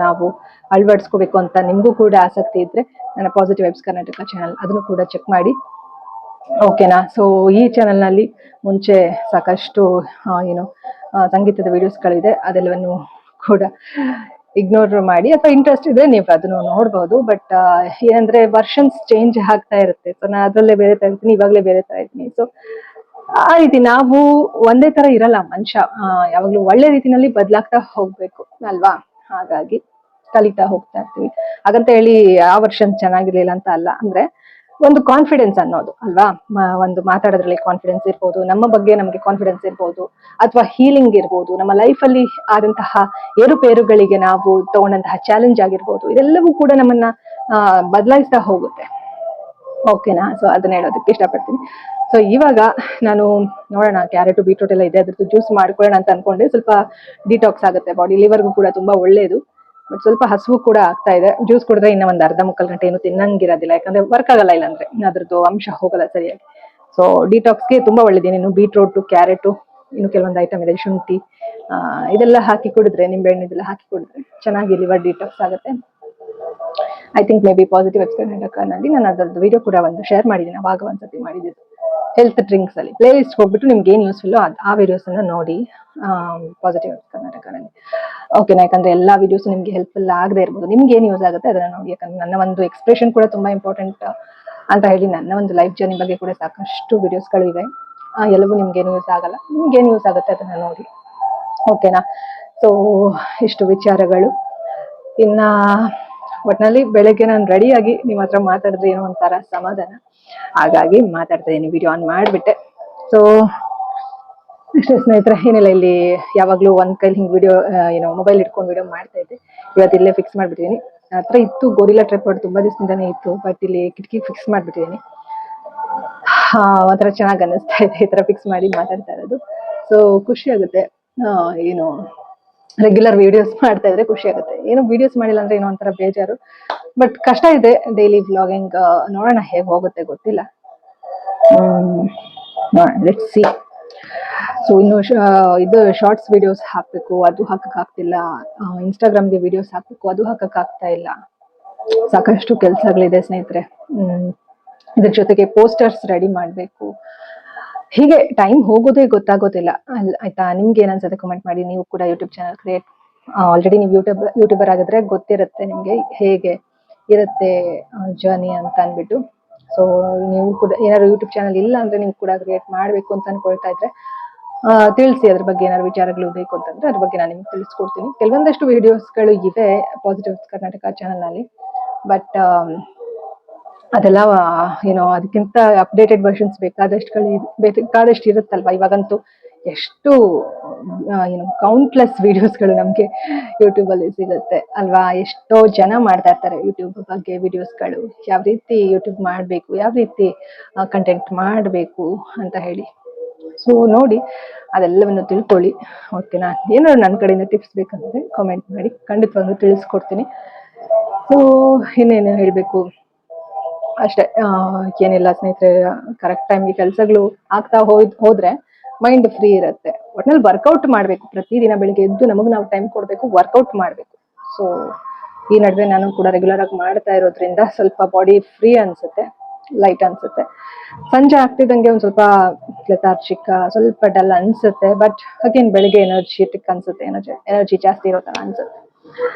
ನಾವು ಅಳವಡಿಸ್ಕೋಬೇಕು ಅಂತ ನಿಮ್ಗೂ ಕೂಡ ಆಸಕ್ತಿ ಇದ್ರೆ ನನ್ನ ಪಾಸಿಟಿವ್ ವೈಬ್ಸ್ ಕರ್ನಾಟಕ ಚಾನಲ್ ಅದನ್ನು ಕೂಡ ಚೆಕ್ ಮಾಡಿ, ಓಕೆನಾ. ಸೊ ಈ ಚಾನಲ್ ನಲ್ಲಿ ಮುಂಚೆ ಸಾಕಷ್ಟು ಸಂಗೀತದ ವಿಡಿಯೋಸ್ಗಳಿದೆ, ಅದೆಲ್ಲವನ್ನು ಕೂಡ ಇಗ್ನೋರ್ ಮಾಡಿ, ಅಥವಾ ಇಂಟ್ರೆಸ್ಟ್ ಇದೆ ನೀವು ಅದನ್ನು ನೋಡ್ಬೋದು. ಬಟ್ ಏನಂದ್ರೆ ವರ್ಷನ್ಸ್ ಚೇಂಜ್ ಆಗ್ತಾ ಇರುತ್ತೆ. ಸೊ ನಾನು ಅದ್ರಲ್ಲೇ ಬೇರೆ ತರ ಇರ್ತೀನಿ, ಇವಾಗಲೇ ಬೇರೆ ತರ ಇರ್ತೀನಿ. ಸೊ ಆ ರೀತಿ ನಾವು ಒಂದೇ ತರ ಇರಲ್ಲ ಮನುಷ್ಯ, ಯಾವಾಗ್ಲೂ ಒಳ್ಳೆ ರೀತಿನಲ್ಲಿ ಬದಲಾಗ್ತಾ ಹೋಗ್ಬೇಕು ಅಲ್ವಾ. ಹಾಗಾಗಿ ಕಲಿತಾ ಹೋಗ್ತಾ ಇರ್ತೀವಿ. ಹಾಗಂತ ಹೇಳಿ ಆ ವರ್ಷನ್ ಚೆನ್ನಾಗಿರ್ಲಿಲ್ಲ ಅಂತ ಅಲ್ಲ, ಅಂದ್ರೆ ಒಂದು ಕಾನ್ಫಿಡೆನ್ಸ್ ಅನ್ನೋದು ಅಲ್ವಾ, ಒಂದು ಮಾತಾಡೋದ್ರಲ್ಲಿ ಕಾನ್ಫಿಡೆನ್ಸ್ ಇರ್ಬೋದು, ನಮ್ಮ ಬಗ್ಗೆ ನಮಗೆ ಕಾನ್ಫಿಡೆನ್ಸ್ ಇರ್ಬೋದು, ಅಥವಾ ಹೀಲಿಂಗ್ ಇರ್ಬೋದು, ನಮ್ಮ ಲೈಫ್ ಅಲ್ಲಿ ಆದಂತಹ ಏರುಪೇರುಗಳಿಗೆ ನಾವು ತಗೊಂಡಂತಹ ಚಾಲೆಂಜ್ ಆಗಿರ್ಬೋದು, ಇದೆಲ್ಲವೂ ಕೂಡ ನಮ್ಮನ್ನ ಬದಲಾಯಿಸ್ತಾ ಹೋಗುತ್ತೆ, ಓಕೆನಾ. ಸೊ ಅದನ್ನ ಹೇಳೋದಕ್ಕೆ ಇಷ್ಟಪಡ್ತೀನಿ. ಸೊ ಇವಾಗ ನಾನು ನೋಡೋಣ, ಕ್ಯಾರೆಟ್ ಬೀಟ್ರೂಟ್ ಎಲ್ಲ ಇದೆ, ಅದ್ರದ್ದು ಜ್ಯೂಸ್ ಮಾಡ್ಕೊಳ್ಳೋಣ ಅಂತ ಅನ್ಕೊಂಡೆ. ಸ್ವಲ್ಪ ಡಿಟಾಕ್ಸ್ ಆಗುತ್ತೆ ಬಾಡಿ, ಲಿವರ್ಗೂ ಕೂಡ ತುಂಬಾ ಒಳ್ಳೇದು. ಬಟ್ ಸ್ವಲ್ಪ ಹಸುವು ಕೂಡ ಆಗ್ತಾ ಇದೆ. ಜ್ಯೂಸ್ ಕುಡಿದ್ರೆ ಇನ್ನ ಒಂದು ಅರ್ಧ ಮುಕ್ಕಾಲು ಗಂಟೆ ಏನು ತಿನ್ನಂಗಿರೋದಿಲ್ಲ, ಯಾಕಂದ್ರೆ ವರ್ಕ್ ಆಗಲ್ಲ ಇಲ್ಲಾಂದ್ರೆ ಅದ್ರದ್ದು ಅಂಶ ಹೋಗಲ್ಲ ಸರಿಯಾಗಿ. ಸೊ ಡಿಟಾಕ್ಸ್ಗೆ ತುಂಬಾ ಒಳ್ಳೇದೇನೆ. ಇನ್ನು ಬೀಟ್ರೂಟ್, ಕ್ಯಾರೆಟ್, ಇನ್ನು ಕೆಲವೊಂದು ಐಟಮ್ ಇದೆ, ಶುಂಠಿ, ಇದೆಲ್ಲ ಹಾಕಿ ಕುಡಿದ್ರೆ, ನಿಂಬೆಹಣ್ಣು ಇದೆಲ್ಲ ಹಾಕಿ ಕುಡಿದ್ರೆ ಚೆನ್ನಾಗಿ ಲಿವರ್ ಡಿಟಾಕ್ಸ್ ಆಗುತ್ತೆ. I think maybe positive vibes ಕರ್ನಾಟಕನಲ್ಲಿ ನಾನು ಅದರದ್ದು ವಿಡಿಯೋ ಕೂಡ ಒಂದು ಶೇರ್ ಮಾಡಿದ್ದೀನಿ, ಅವಾಗ ಒಂದ್ಸತಿ ಮಾಡಿದ್ದು ಹೆಲ್ತ್ ಡ್ರಿಂಕ್ಸ್ ಅಲ್ಲಿ. ಪ್ಲೇ ಲಿಸ್ಟ್ ಹೋಗ್ಬಿಟ್ಟು ನಿಮ್ಗೆ ಏನು ಯೂಸ್ಫುಲ್ ಆ ವಿಡಿಯೋಸ್ ಅನ್ನ ನೋಡಿ ಪಾಸಿಟಿವ್ ವೈಬ್ಸ್ ಕರ್ನಾಟಕನಲ್ಲಿ. ಓಕೆನಾ? ಯಾಕಂದ್ರೆ ಎಲ್ಲಾ ವಿಡಿಯೋಸ್ ನಿಮ್ಗೆ ಹೆಲ್ಪ್ಫುಲ್ ಆಗದೆ ಇರ್ಬೋದು, ನಿಮ್ಗೆ ಏನು ಯೂಸ್ ಆಗುತ್ತೆ ಅದನ್ನ ನೋಡಿ. ಯಾಕಂದ್ರೆ ನನ್ನ ಒಂದು ಎಕ್ಸ್ಪ್ರೆಷನ್ ಕೂಡ ತುಂಬಾ ಇಂಪಾರ್ಟೆಂಟ್ ಅಂತ ಹೇಳಿ ನನ್ನ ಒಂದು ಲೈಫ್ ಜರ್ನಿ ಬಗ್ಗೆ ಕೂಡ ಸಾಕಷ್ಟು ವಿಡಿಯೋಸ್ಗಳು ಇವೆ. ಎಲ್ಲವೂ ನಿಮ್ಗೇನು ಯೂಸ್ ಆಗಲ್ಲ, ನಿಮ್ಗೇನು ಯೂಸ್ ಆಗುತ್ತೆ ಅದನ್ನ ನೋಡಿ. ಓಕೆನಾ? ಸೊ ಇಷ್ಟು ವಿಚಾರಗಳು. ಇನ್ನ ಒಟ್ನಲ್ಲಿ ಬೆಳಗ್ಗೆ ನಾನು ರೆಡಿಯಾಗಿ ನಿಮ್ಮ ಹತ್ರ ಮಾತಾಡಿದ್ರೆ ಏನೋ ಒಂಥರ ಸಮಾಧಾನ, ಹಾಗಾಗಿ ಮಾತಾಡ್ತಾ ಇದೀನಿ, ವಿಡಿಯೋ ಆನ್ ಮಾಡ್ಬಿಟ್ಟೆ. ಸೊ ಅಷ್ಟೇ ಸ್ನೇಹಿತರೆ, ಏನಿಲ್ಲ, ಇಲ್ಲಿ ಯಾವಾಗ್ಲೂ ಒಂದ್ ಕೈಲಿ ಹಿಂಗ್ ವಿಡಿಯೋ ಏನೋ ಮೊಬೈಲ್ ಇಟ್ಕೊಂಡು ವಿಡಿಯೋ ಮಾಡ್ತಾ ಇದ್ದೆ. ಇವತ್ತು ಇಲ್ಲೇ ಫಿಕ್ಸ್ ಮಾಡ್ಬಿಟ್ಟಿದೀನಿ. ಹತ್ರ ಇತ್ತು ಗೋರಿಲ್ಲಾ ಟ್ರೈಪಾಡ್, ತುಂಬಾ ದಿವಸದಿಂದಾನೇ ಇತ್ತು, ಬಟ್ ಇಲ್ಲಿ ಕಿಟಕಿ ಫಿಕ್ಸ್ ಮಾಡ್ಬಿಟ್ಟಿದೀನಿ. ಒಂಥರ ಚೆನ್ನಾಗಿ ಅನ್ನಿಸ್ತಾ ಇದೆ ಈ ತರ ಫಿಕ್ಸ್ ಮಾಡಿ ಮಾತಾಡ್ತಾ ಇರೋದು. ಸೊ ಖುಷಿ ಆಗುತ್ತೆ. ಏನು ರೆಗ್ಯುಲರ್ ವಿಡಿಯೋಸ್ ಮಾಡ್ತಾ ಇದ್ರೆ ಖುಷಿ ಆಗುತ್ತೆ. ಏನು ವಿಡಿಯೋಸ್ ಮಾಡಿಲ್ಲ ಅಂದ್ರೆ ಏನೋ ಒಂಥರ ಬೇಜಾರು, ಬಟ್ ಕಷ್ಟ ಇದೆ ಡೈಲಿ ವ್ಲಾಗಿಂಗ್. ನೋಡೋಣ ಹೇಗೆ ಹೋಗುತ್ತೆ ಗೊತ್ತಿಲ್ಲ. Let's see. ಸೊ ಇನ್ನು ಇದು ಶಾರ್ಟ್ಸ್ ವಿಡಿಯೋಸ್ ಹಾಕ್ಬೇಕು, ಅದು ಹಾಕಕ್ ಆಗ್ತಿಲ್ಲ. ಇನ್ಸ್ಟಾಗ್ರಾಮ್ಗೆ ವಿಡಿಯೋಸ್ ಹಾಕ್ಬೇಕು, ಅದು ಹಾಕಕ್ ಆಗ್ತಾ ಇಲ್ಲ. ಸಾಕಷ್ಟು ಕೆಲ್ಸಗಳಿದೆ ಸ್ನೇಹಿತರೆ. ಇದ್ರ ಜೊತೆಗೆ ಪೋಸ್ಟರ್ಸ್ ರೆಡಿ ಮಾಡ್ಬೇಕು. ಹೀಗೆ ಟೈಮ್ ಹೋಗೋದೇ ಗೊತ್ತಾಗೋದಿಲ್ಲ. ಆಯ್ತಾ? ನಿಮ್ಗೆ ಏನ್ ಅನ್ಸುತ್ತೆ ಕಮೆಂಟ್ ಮಾಡಿ. ನೀವು ಕೂಡ ಯೂಟ್ಯೂಬ್ ಚಾನಲ್ ಕ್ರಿಯೇಟ್, ಆಲ್ರೆಡಿ ನೀವು ಯೂಟ್ಯೂಬರ್ ಆಗಿದ್ರೆ ಗೊತ್ತಿರುತ್ತೆ ನಿಮ್ಗೆ ಹೇಗೆ ಇರುತ್ತೆ ಜರ್ನಿ ಅಂತ ಅನ್ಬಿಟ್ಟು. ಸೊ ನೀವು ಕೂಡ ಏನಾದ್ರು ಯೂಟ್ಯೂಬ್ ಚಾನಲ್ ಇಲ್ಲ ಅಂದ್ರೆ ನೀವು ಕೂಡ ಕ್ರಿಯೇಟ್ ಮಾಡ್ಬೇಕು ಅಂತ ಅನ್ಕೊಳ್ತಾ ಇದ್ರೆ ತಿಳಿಸಿ. ಅದ್ರ ಬಗ್ಗೆ ಏನಾದ್ರು ವಿಚಾರಗಳು ಬೇಕು ಅಂತಂದ್ರೆ ಅದ್ರ ಬಗ್ಗೆ ನಾನು ನಿಮ್ಗೆ ತಿಳಿಸ್ಕೊಡ್ತೀನಿ. ಕೆಲವೊಂದಷ್ಟು ವಿಡಿಯೋಸ್ಗಳು ಇವೆ ಪಾಸಿಟಿವ್ ಕರ್ನಾಟಕ ಚಾನಲ್ ನಲ್ಲಿ, ಬಟ್ ಅದೆಲ್ಲ ಏನೋ ಅದಕ್ಕಿಂತ ಅಪ್ಡೇಟೆಡ್ ವರ್ಷನ್ಸ್ ಬೇಕಾದಷ್ಟು ಇರುತ್ತಲ್ವಾ. ಇವಾಗಂತೂ ಎಷ್ಟು ಏನು ಕೌಂಟ್ಲೆಸ್ ವಿಡಿಯೋಸ್ಗಳು ನಮ್ಗೆ ಯೂಟ್ಯೂಬ್ ಅಲ್ಲಿ ಸಿಗುತ್ತೆ ಅಲ್ವಾ. ಎಷ್ಟೋ ಜನ ಮಾಡ್ತಾ ಇರ್ತಾರೆ ಯೂಟ್ಯೂಬ್ ಬಗ್ಗೆ ವಿಡಿಯೋಸ್ಗಳು, ಯಾವ ರೀತಿ ಯೂಟ್ಯೂಬ್ ಮಾಡ್ಬೇಕು, ಯಾವ ರೀತಿ ಕಂಟೆಂಟ್ ಮಾಡ್ಬೇಕು ಅಂತ ಹೇಳಿ. ಸೊ ನೋಡಿ, ಅದೆಲ್ಲವನ್ನು ತಿಳ್ಕೊಳ್ಳಿ. ಓಕೆನಾ? ಏನಾದ್ರು ನನ್ನ ಕಡೆಯಿಂದ ಟಿಪ್ಸ್ ಬೇಕಂದ್ರೆ ಕಾಮೆಂಟ್ ಮಾಡಿ, ಖಂಡಿತವಾಗ್ಲೂ ತಿಳಿಸ್ಕೊಡ್ತೀನಿ. ಸೊ ಇನ್ನೇನು ಹೇಳ್ಬೇಕು, ಅಷ್ಟೇ. ಏನಿಲ್ಲ ಸ್ನೇಹಿತರೆ, ಕರೆಕ್ಟ್ ಟೈಮ್ಗೆ ಕೆಲಸಗಳು ಆಗ್ತಾ ಹೋದ್ರೆ ಮೈಂಡ್ ಫ್ರೀ ಇರುತ್ತೆ. ಒಟ್ನಲ್ಲಿ ವರ್ಕೌಟ್ ಮಾಡ್ಬೇಕು ಪ್ರತಿದಿನ. ಬೆಳಿಗ್ಗೆ ಎದ್ದು ನಾವು ಟೈಮ್ ಕೊಡ್ಬೇಕು, ವರ್ಕೌಟ್ ಮಾಡ್ಬೇಕು. ಸೊ ಈ ನಡುವೆ ನಾನು ಕೂಡ ರೆಗ್ಯುಲರ್ ಆಗಿ ಮಾಡ್ತಾ ಇರೋದ್ರಿಂದ ಸ್ವಲ್ಪ ಬಾಡಿ ಫ್ರೀ ಅನ್ಸುತ್ತೆ, ಲೈಟ್ ಅನ್ಸುತ್ತೆ. ಸಂಜೆ ಆಗ್ತಿದ್ದಂಗೆ ಒಂದ್ ಸ್ವಲ್ಪ ಲೆಥಾರ್ಜಿಕ್, ಸ್ವಲ್ಪ ಡಲ್ ಅನ್ಸುತ್ತೆ. ಬಟ್ ಅಗೇನ್ ಬೆಳಿಗ್ಗೆ ಎನರ್ಜಿಟಿಕ್ ಅನ್ಸುತ್ತೆ, ಎನರ್ಜಿ ಜಾಸ್ತಿ ಇರೋ ತರ ಅನ್ಸುತ್ತೆ.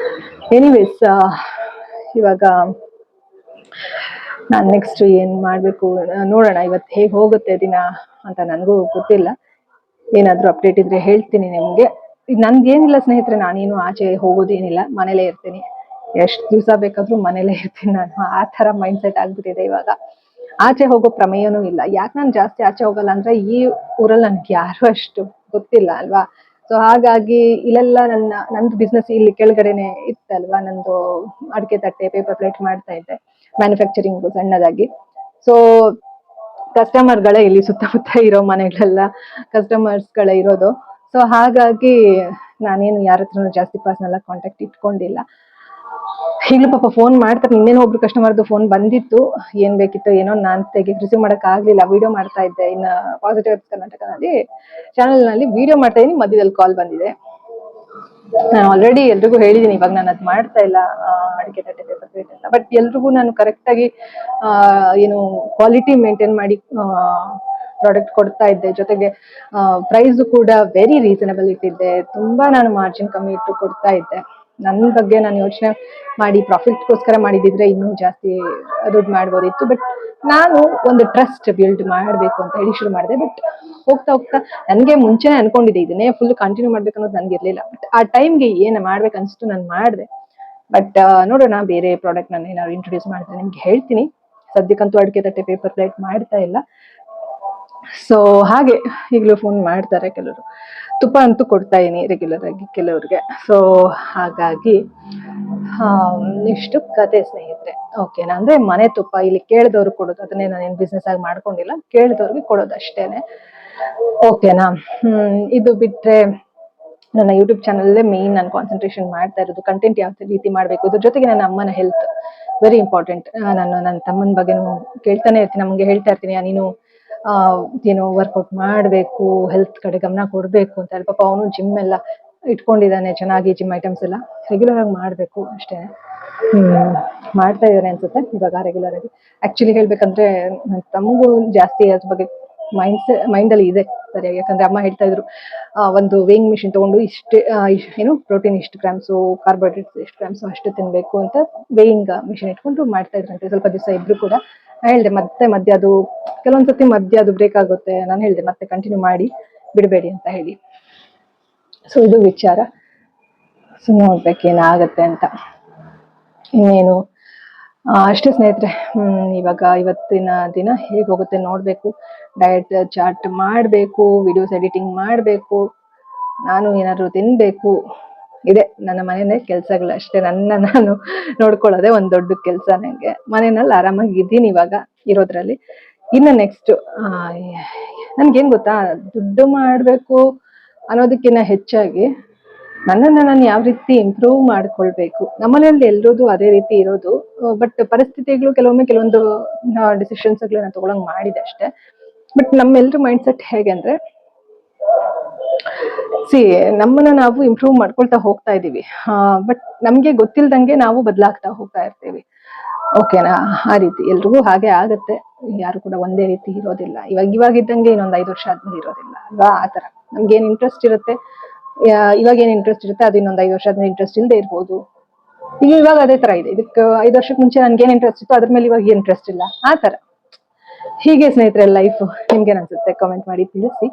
ಎನಿವೇಸ್, ಇವಾಗ ನಾನ್ ನೆಕ್ಸ್ಟ್ ಏನ್ ಮಾಡ್ಬೇಕು ನೋಡೋಣ. ಇವತ್ತು ಹೇಗೆ ಹೋಗುತ್ತೆ ದಿನ ಅಂತ ನನಗೂ ಗೊತ್ತಿಲ್ಲ. ಏನಾದ್ರೂ ಅಪ್ಡೇಟ್ ಇದ್ರೆ ಹೇಳ್ತೀನಿ ನಿಮ್ಗೆ. ನನ್ಗೇನಿಲ್ಲ ಸ್ನೇಹಿತರೆ, ನಾನೇನು ಆಚೆ ಹೋಗೋದೇನಿಲ್ಲ, ಮನೇಲೇ ಇರ್ತೀನಿ. ಎಷ್ಟು ದಿವಸ ಬೇಕಾದ್ರೂ ಮನೇಲೇ ಇರ್ತೀನಿ ನಾನು. ಆ ತರ ಮೈಂಡ್ ಸೆಟ್ ಆಗ್ಬಿಟ್ಟಿದೆ ಇವಾಗ. ಆಚೆ ಹೋಗೋ ಪ್ರಮೇಯನೂ ಇಲ್ಲ. ಯಾಕೆ ನಾನು ಜಾಸ್ತಿ ಆಚೆ ಹೋಗಲ್ಲ ಅಂದ್ರೆ, ಈ ಊರಲ್ಲಿ ನನ್ಗೆ ಯಾರು ಅಷ್ಟು ಗೊತ್ತಿಲ್ಲ ಅಲ್ವಾ. ಸೊ ಹಾಗಾಗಿ ಇಲ್ಲೆಲ್ಲ ನಂದು ಬಿಸ್ನೆಸ್ ಇಲ್ಲಿ ಕೆಳಗಡೆನೆ ಇತ್ತಲ್ವಾ. ನಂದು ಅಡಿಕೆ ತಟ್ಟೆ, ಪೇಪರ್ ಪ್ಲೇಟ್ ಮಾಡ್ತಾ ಇದ್ದೆ, ಮ್ಯಾನುಫ್ಯಾಕ್ಚರಿಂಗ್ ಸಣ್ಣದಾಗಿ. ಸೊ ಕಸ್ಟಮರ್ಗಳೇ ಇಲ್ಲಿ ಸುತ್ತಮುತ್ತ ಇರೋ ಮನೆಗಳೆಲ್ಲ ಕಸ್ಟಮರ್ಸ್ಗಳೇ ಇರೋದು. ಸೊ ಹಾಗಾಗಿ ನಾನೇನು ಯಾರ ಹತ್ರನೂ ಜಾಸ್ತಿ ಪರ್ಸನಲ್ ಕಾಂಟ್ಯಾಕ್ಟ್ ಇಟ್ಕೊಂಡಿಲ್ಲ. ಈಗಲೂ ಪಾಪ ಫೋನ್ ಮಾಡ್ತಾರೆ. ಇನ್ನೇನೋ ಒಬ್ರು ಕಸ್ಟಮರ್ದು ಫೋನ್ ಬಂದಿತ್ತು, ಏನ್ ಬೇಕಿತ್ತು ಏನೋ, ನಾನ್ ರಿಸೀವ್ ಮಾಡಕ್ ಆಗ್ಲಿಲ್ಲ. ವಿಡಿಯೋ ಮಾಡ್ತಾ ಇದ್ದೆ, ಇನ್ನ ಪಾಸಿಟಿವ್ ವೈಬ್ಸ್ ಕರ್ನಾಟಕನಲ್ಲಿ ಚಾನಲ್ ನಲ್ಲಿ ವಿಡಿಯೋ ಮಾಡ್ತಾ ಇದೀನಿ, ಮಧ್ಯದಲ್ಲಿ ಕಾಲ್ ಬಂದಿದೆ. ನಾನು ಆಲ್ರೆಡಿ ಎಲ್ರಿಗೂ ಹೇಳಿದೀನಿ, ಇವಾಗ ನಾನು ಅದ್ ಮಾಡ್ತಾ ಇಲ್ಲ, ಅಡಿಕೆ ತಟ್ಟೆ ಪೇಪರ್ ಪ್ಲೇಟ್ ಅಂತ. ಬಟ್ ಎಲ್ರಿಗೂ ನಾನು ಕರೆಕ್ಟ್ ಆಗಿ ಏನು ಕ್ವಾಲಿಟಿ ಮೇಂಟೈನ್ ಮಾಡಿ ಪ್ರಾಡಕ್ಟ್ ಕೊಡ್ತಾ ಇದ್ದೆ. ಜೊತೆಗೆ ಪ್ರೈಸ್ ಕೂಡ ವೆರಿ ರೀಸನಬಲ್ ಇಟ್ಟಿದ್ದೆ. ತುಂಬಾ ನಾನು ಮಾರ್ಜಿನ್ ಕಮ್ಮಿ ಇಟ್ಟು ಕೊಡ್ತಾ ಇದ್ದೆ. ನನ್ನ ಬಗ್ಗೆ ನಾನು ಯೋಚನೆ ಮಾಡಿ ಪ್ರಾಫಿಟ್ಗೋಸ್ಕರ ಮಾಡಿದಿದ್ರೆ ಇನ್ನೂ ಜಾಸ್ತಿ ದುಡ್ಡು ಮಾಡ್ಬೋದಿತ್ತು. ಬಟ್ ನಾನು ಒಂದು ಟ್ರಸ್ಟ್ ಬಿಲ್ಡ್ ಮಾಡಬೇಕು ಅಂತ ಹೇಳಿ ಶುರು ಮಾಡಿದೆ. ಬಟ್ ಹೋಗ್ತಾ ಹೋಗ್ತಾ ನನಗೆ ಮುಂಚೆನೆ ಅನ್ಕೊಂಡಿದ್ದೆ ಇದನ್ನೇ ಫುಲ್ ಕಂಟಿನ್ಯೂ ಮಾಡ್ಬೇಕು ಅನ್ನೋದು ನನ್ಗೆ ಇರ್ಲಿಲ್ಲ. ಬಟ್ ಆ ಟೈಮ್ಗೆ ಏನ್ ಮಾಡ್ಬೇಕು ಅನ್ಸ್ತು ನಾನು ಮಾಡಿದೆ. ಬಟ್ ನೋಡೋಣ, ಬೇರೆ ಪ್ರಾಡಕ್ಟ್ ನಾನು ಏನಾದ್ರು ಇಂಟ್ರೊಡ್ಯೂಸ್ ಮಾಡಿದ್ರೆ ನಿಮ್ಗೆ ಹೇಳ್ತೀನಿ. ಸದ್ಯಕ್ಕಂತೂ ಅಡಿಕೆ ತಟ್ಟೆ ಪೇಪರ್ ಪ್ಲೇಟ್ ಮಾಡ್ತಾ ಇಲ್ಲ. ಸೊ ಹಾಗೆ ಈಗಲೂ ಫೋನ್ ಮಾಡ್ತಾರೆ ಕೆಲವರು. ತುಪ್ಪ ಅಂತೂ ಕೊಡ್ತಾ ಇದೀನಿ ರೆಗ್ಯುಲರ್ ಆಗಿ ಕೆಲವ್ರಿಗೆ. ಸೊ ಹಾಗಾಗಿ ಇಷ್ಟು ಕತೆ ಸ್ನೇಹಿತರೆ. ಓಕೆನಾ? ಅಂದ್ರೆ ಮನೆ ತುಪ್ಪ ಇಲ್ಲಿ ಕೇಳಿದವ್ರು ಕೊಡೋದು, ಅದನ್ನೇ ನಾನೇನು ಬಿಸ್ನೆಸ್ ಆಗಿ ಮಾಡ್ಕೊಂಡಿಲ್ಲ, ಕೇಳಿದವ್ರಿಗೆ ಕೊಡೋದು ಅಷ್ಟೇನೆ. ಓಕೆನಾ? ಇದು ಬಿಟ್ರೆ ನನ್ನ ಯೂಟ್ಯೂಬ್ ಚಾನಲ್ಲೇ ಮೇನ್ ನಾನು ಕಾನ್ಸಂಟ್ರೇಷನ್ ಮಾಡ್ತಾ ಇರೋದು. ಕಂಟೆಂಟ್ ಯಾವ ರೀತಿ ಮಾಡಬೇಕು, ಇದ್ರ ಜೊತೆಗೆ ನನ್ನ ಅಮ್ಮನ ಹೆಲ್ತ್ ವೆರಿ ಇಂಪಾರ್ಟೆಂಟ್. ನಾನು ನನ್ನ ತಮ್ಮನ ಬಗ್ಗೆನೂ ಕೇಳ್ತಾನೆ ಇರ್ತೀನಿ, ನಮಗೆ ಹೇಳ್ತಾ ಇರ್ತೀನಿ, ನೀನು ಏನೋ ವರ್ಕೌಟ್ ಮಾಡಬೇಕು, ಹೆಲ್ತ್ ಕಡೆ ಗಮನ ಕೊಡಬೇಕು ಅಂತ ಹೇಳಿ. ಪಾಪ ಅವನು ಜಿಮ್ ಎಲ್ಲ ಇಟ್ಕೊಂಡಿದ್ದಾನೆ, ಚೆನ್ನಾಗಿ ಜಿಮ್ ಐಟಮ್ಸ್ ಎಲ್ಲ ರೆಗ್ಯುಲರ್ ಆಗಿ ಮಾಡಬೇಕು ಅಷ್ಟೇ. ಮಾಡ್ತಾ ಇದ್ದಾನೆ ಅನ್ಸುತ್ತೆ ಇವಾಗ ರೆಗ್ಯುಲರ್ ಆಗಿ. ಆಕ್ಚುಲಿ ಹೇಳ್ಬೇಕಂದ್ರೆ ನನ್ನ ತಮಗೂ ಜಾಸ್ತಿ ಅದ್ರ ಬಗ್ಗೆ ಮೈಂಡಲ್ಲಿ ಇದೆ ಸರಿಯಾಗಿ. ಯಾಕಂದ್ರೆ ಅಮ್ಮ ಹೇಳ್ತಾ ಇದ್ರು, ಒಂದು ವೇಯಿಂಗ್ ಮಿಷಿನ್ ತಗೊಂಡು ಇಷ್ಟೇ ಏನು ಪ್ರೋಟೀನ್ ಇಷ್ಟು ಗ್ರಾಮ್ಸು, ಕಾರ್ಬೋಹೈಡ್ರೇಟ್ಸ್ ಎಷ್ಟು ಗ್ರಾಮ್ಸು ಅಷ್ಟು ತಿನ್ಬೇಕು ಅಂತ ವೇಯಿಂಗ್ ಮಿಷಿನ್ ಇಟ್ಕೊಂಡು ಮಾಡ್ತಾ ಇದ್ರಂತೆ ಸ್ವಲ್ಪ ದಿವಸ ಇಬ್ರು ಕೂಡ. ನಾನು ಹೇಳಿದೆ ಮತ್ತೆ ಮಧ್ಯ ಅದು ಕೆಲವೊಂದ್ಸತಿ ಮಧ್ಯ ಅದು ಬ್ರೇಕ್ ಆಗುತ್ತೆ. ನಾನು ಹೇಳಿದೆ ಮತ್ತೆ ಕಂಟಿನ್ಯೂ ಮಾಡಿ ಬಿಡಬೇಡಿ ಅಂತ ಹೇಳಿ. ಸೊ ಇದು ವಿಚಾರ. ಸೊ ನೋಡ್ಬೇಕೇನಾಗತ್ತೆ ಅಂತ. ಇನ್ನೇನು ಅಷ್ಟೇ ಸ್ನೇಹಿತರೆ. ಇವಾಗ ಇವತ್ತಿನ ದಿನ ಹೇಗೆ ಹೋಗುತ್ತೆ ನೋಡ್ಬೇಕು. ಡಯಟ್ ಚಾರ್ಟ್ ಮಾಡಬೇಕು, ವಿಡಿಯೋಸ್ ಎಡಿಟಿಂಗ್ ಮಾಡಬೇಕು, ನಾನು ಏನಾದ್ರು ತಿನ್ಬೇಕು. ಇದೆ ನನ್ನ ಮನೆಯೇ ಕೆಲಸಗಳು ಅಷ್ಟೇ. ನಾನು ನೋಡ್ಕೊಳ್ಳೋದೆ ಒಂದ್ ದೊಡ್ಡ ಕೆಲಸ. ನಂಗೆ ಮನೆಯಲ್ಲಿ ಆರಾಮಾಗಿ ಇದ್ದೀನಿ ಇವಾಗ ಇರೋದ್ರಲ್ಲಿ. ಇನ್ನು ನೆಕ್ಸ್ಟ್ ನನ್ಗೇನ್ ಗೊತ್ತಾ, ದುಡ್ಡು ಮಾಡ್ಬೇಕು ಅನ್ನೋದಕ್ಕಿಂತ ಹೆಚ್ಚಾಗಿ ನನ್ನನ್ನ ನಾನು ಯಾವ ರೀತಿ ಇಂಪ್ರೂವ್ ಮಾಡ್ಕೊಳ್ಬೇಕು. ನಮ್ಮನೆಯಲ್ಲಿ ಎಲ್ರೋದು ಅದೇ ರೀತಿ ಇರೋದು, ಬಟ್ ಪರಿಸ್ಥಿತಿಗಳು ಕೆಲವೊಂದು ಡಿಸಿಷನ್ಸ್ ನಾನು ತಗೊಳಂಗ್ ಮಾಡಿದೆ ಅಷ್ಟೇ. ಬಟ್ ನಮ್ಮೆಲ್ಲರ ಮೈಂಡ್ ಸೆಟ್ ಹೇಗೆ ಅಂದ್ರೆ, ನಮ್ಮನ್ನ ನಾವು ಇಂಪ್ರೂವ್ ಮಾಡ್ಕೊಳ್ತಾ ಹೋಗ್ತಾ ಇದೀವಿ, ಬಟ್ ನಮ್ಗೆ ಗೊತ್ತಿಲ್ದಂಗೆ ನಾವು ಬದಲಾಗ್ತಾ ಹೋಗ್ತಾ ಇರ್ತೀವಿ. ಓಕೆನಾ? ಆ ರೀತಿ ಎಲ್ರಿಗೂ ಹಾಗೆ ಆಗತ್ತೆ. ಯಾರು ಕೂಡ ಒಂದೇ ರೀತಿ ಇರೋದಿಲ್ಲ. ಇವಾಗಿದ್ದಂಗೆ ಇನ್ನೊಂದ್ 5 ವರ್ಷ ಆದ್ಮೇಲೆ ಇರೋದಿಲ್ಲ ಅಲ್ವಾ? ಆತರ ನಮ್ಗೆ ಏನ್ ಇಂಟ್ರೆಸ್ಟ್ ಇರುತ್ತೆ, ಇವಾಗ ಏನ್ ಇಂಟ್ರೆಸ್ಟ್ ಇರುತ್ತೆ ಅದು ಇನ್ನೊಂದ್ 5 ವರ್ಷ ಆದ್ಮೇಲೆ ಇಂಟ್ರೆಸ್ಟ್ ಇಲ್ಲದೆ ಇರ್ಬೋದು. ಇವಾಗ ಅದೇ ತರ ಇದೆ. ಇದಕ್ಕೆ 5 ವರ್ಷಕ್ಕೆ ಮುಂಚೆ ನನ್ಗೆ ಏನ್ ಇಂಟ್ರೆಸ್ಟ್ ಇತ್ತು ಅದ್ರ ಮೇಲೆ ಇವಾಗ ಇಂಟ್ರೆಸ್ಟ್ ಇಲ್ಲ. ಆ ತರ ಹೀಗೆ ಸ್ನೇಹಿತರೆ ಲೈಫ್. ನಿಮ್ಗೇನ್ ಅನ್ಸುತ್ತೆ ಕಾಮೆಂಟ್ ಮಾಡಿ ತಿಳಿಸಿ.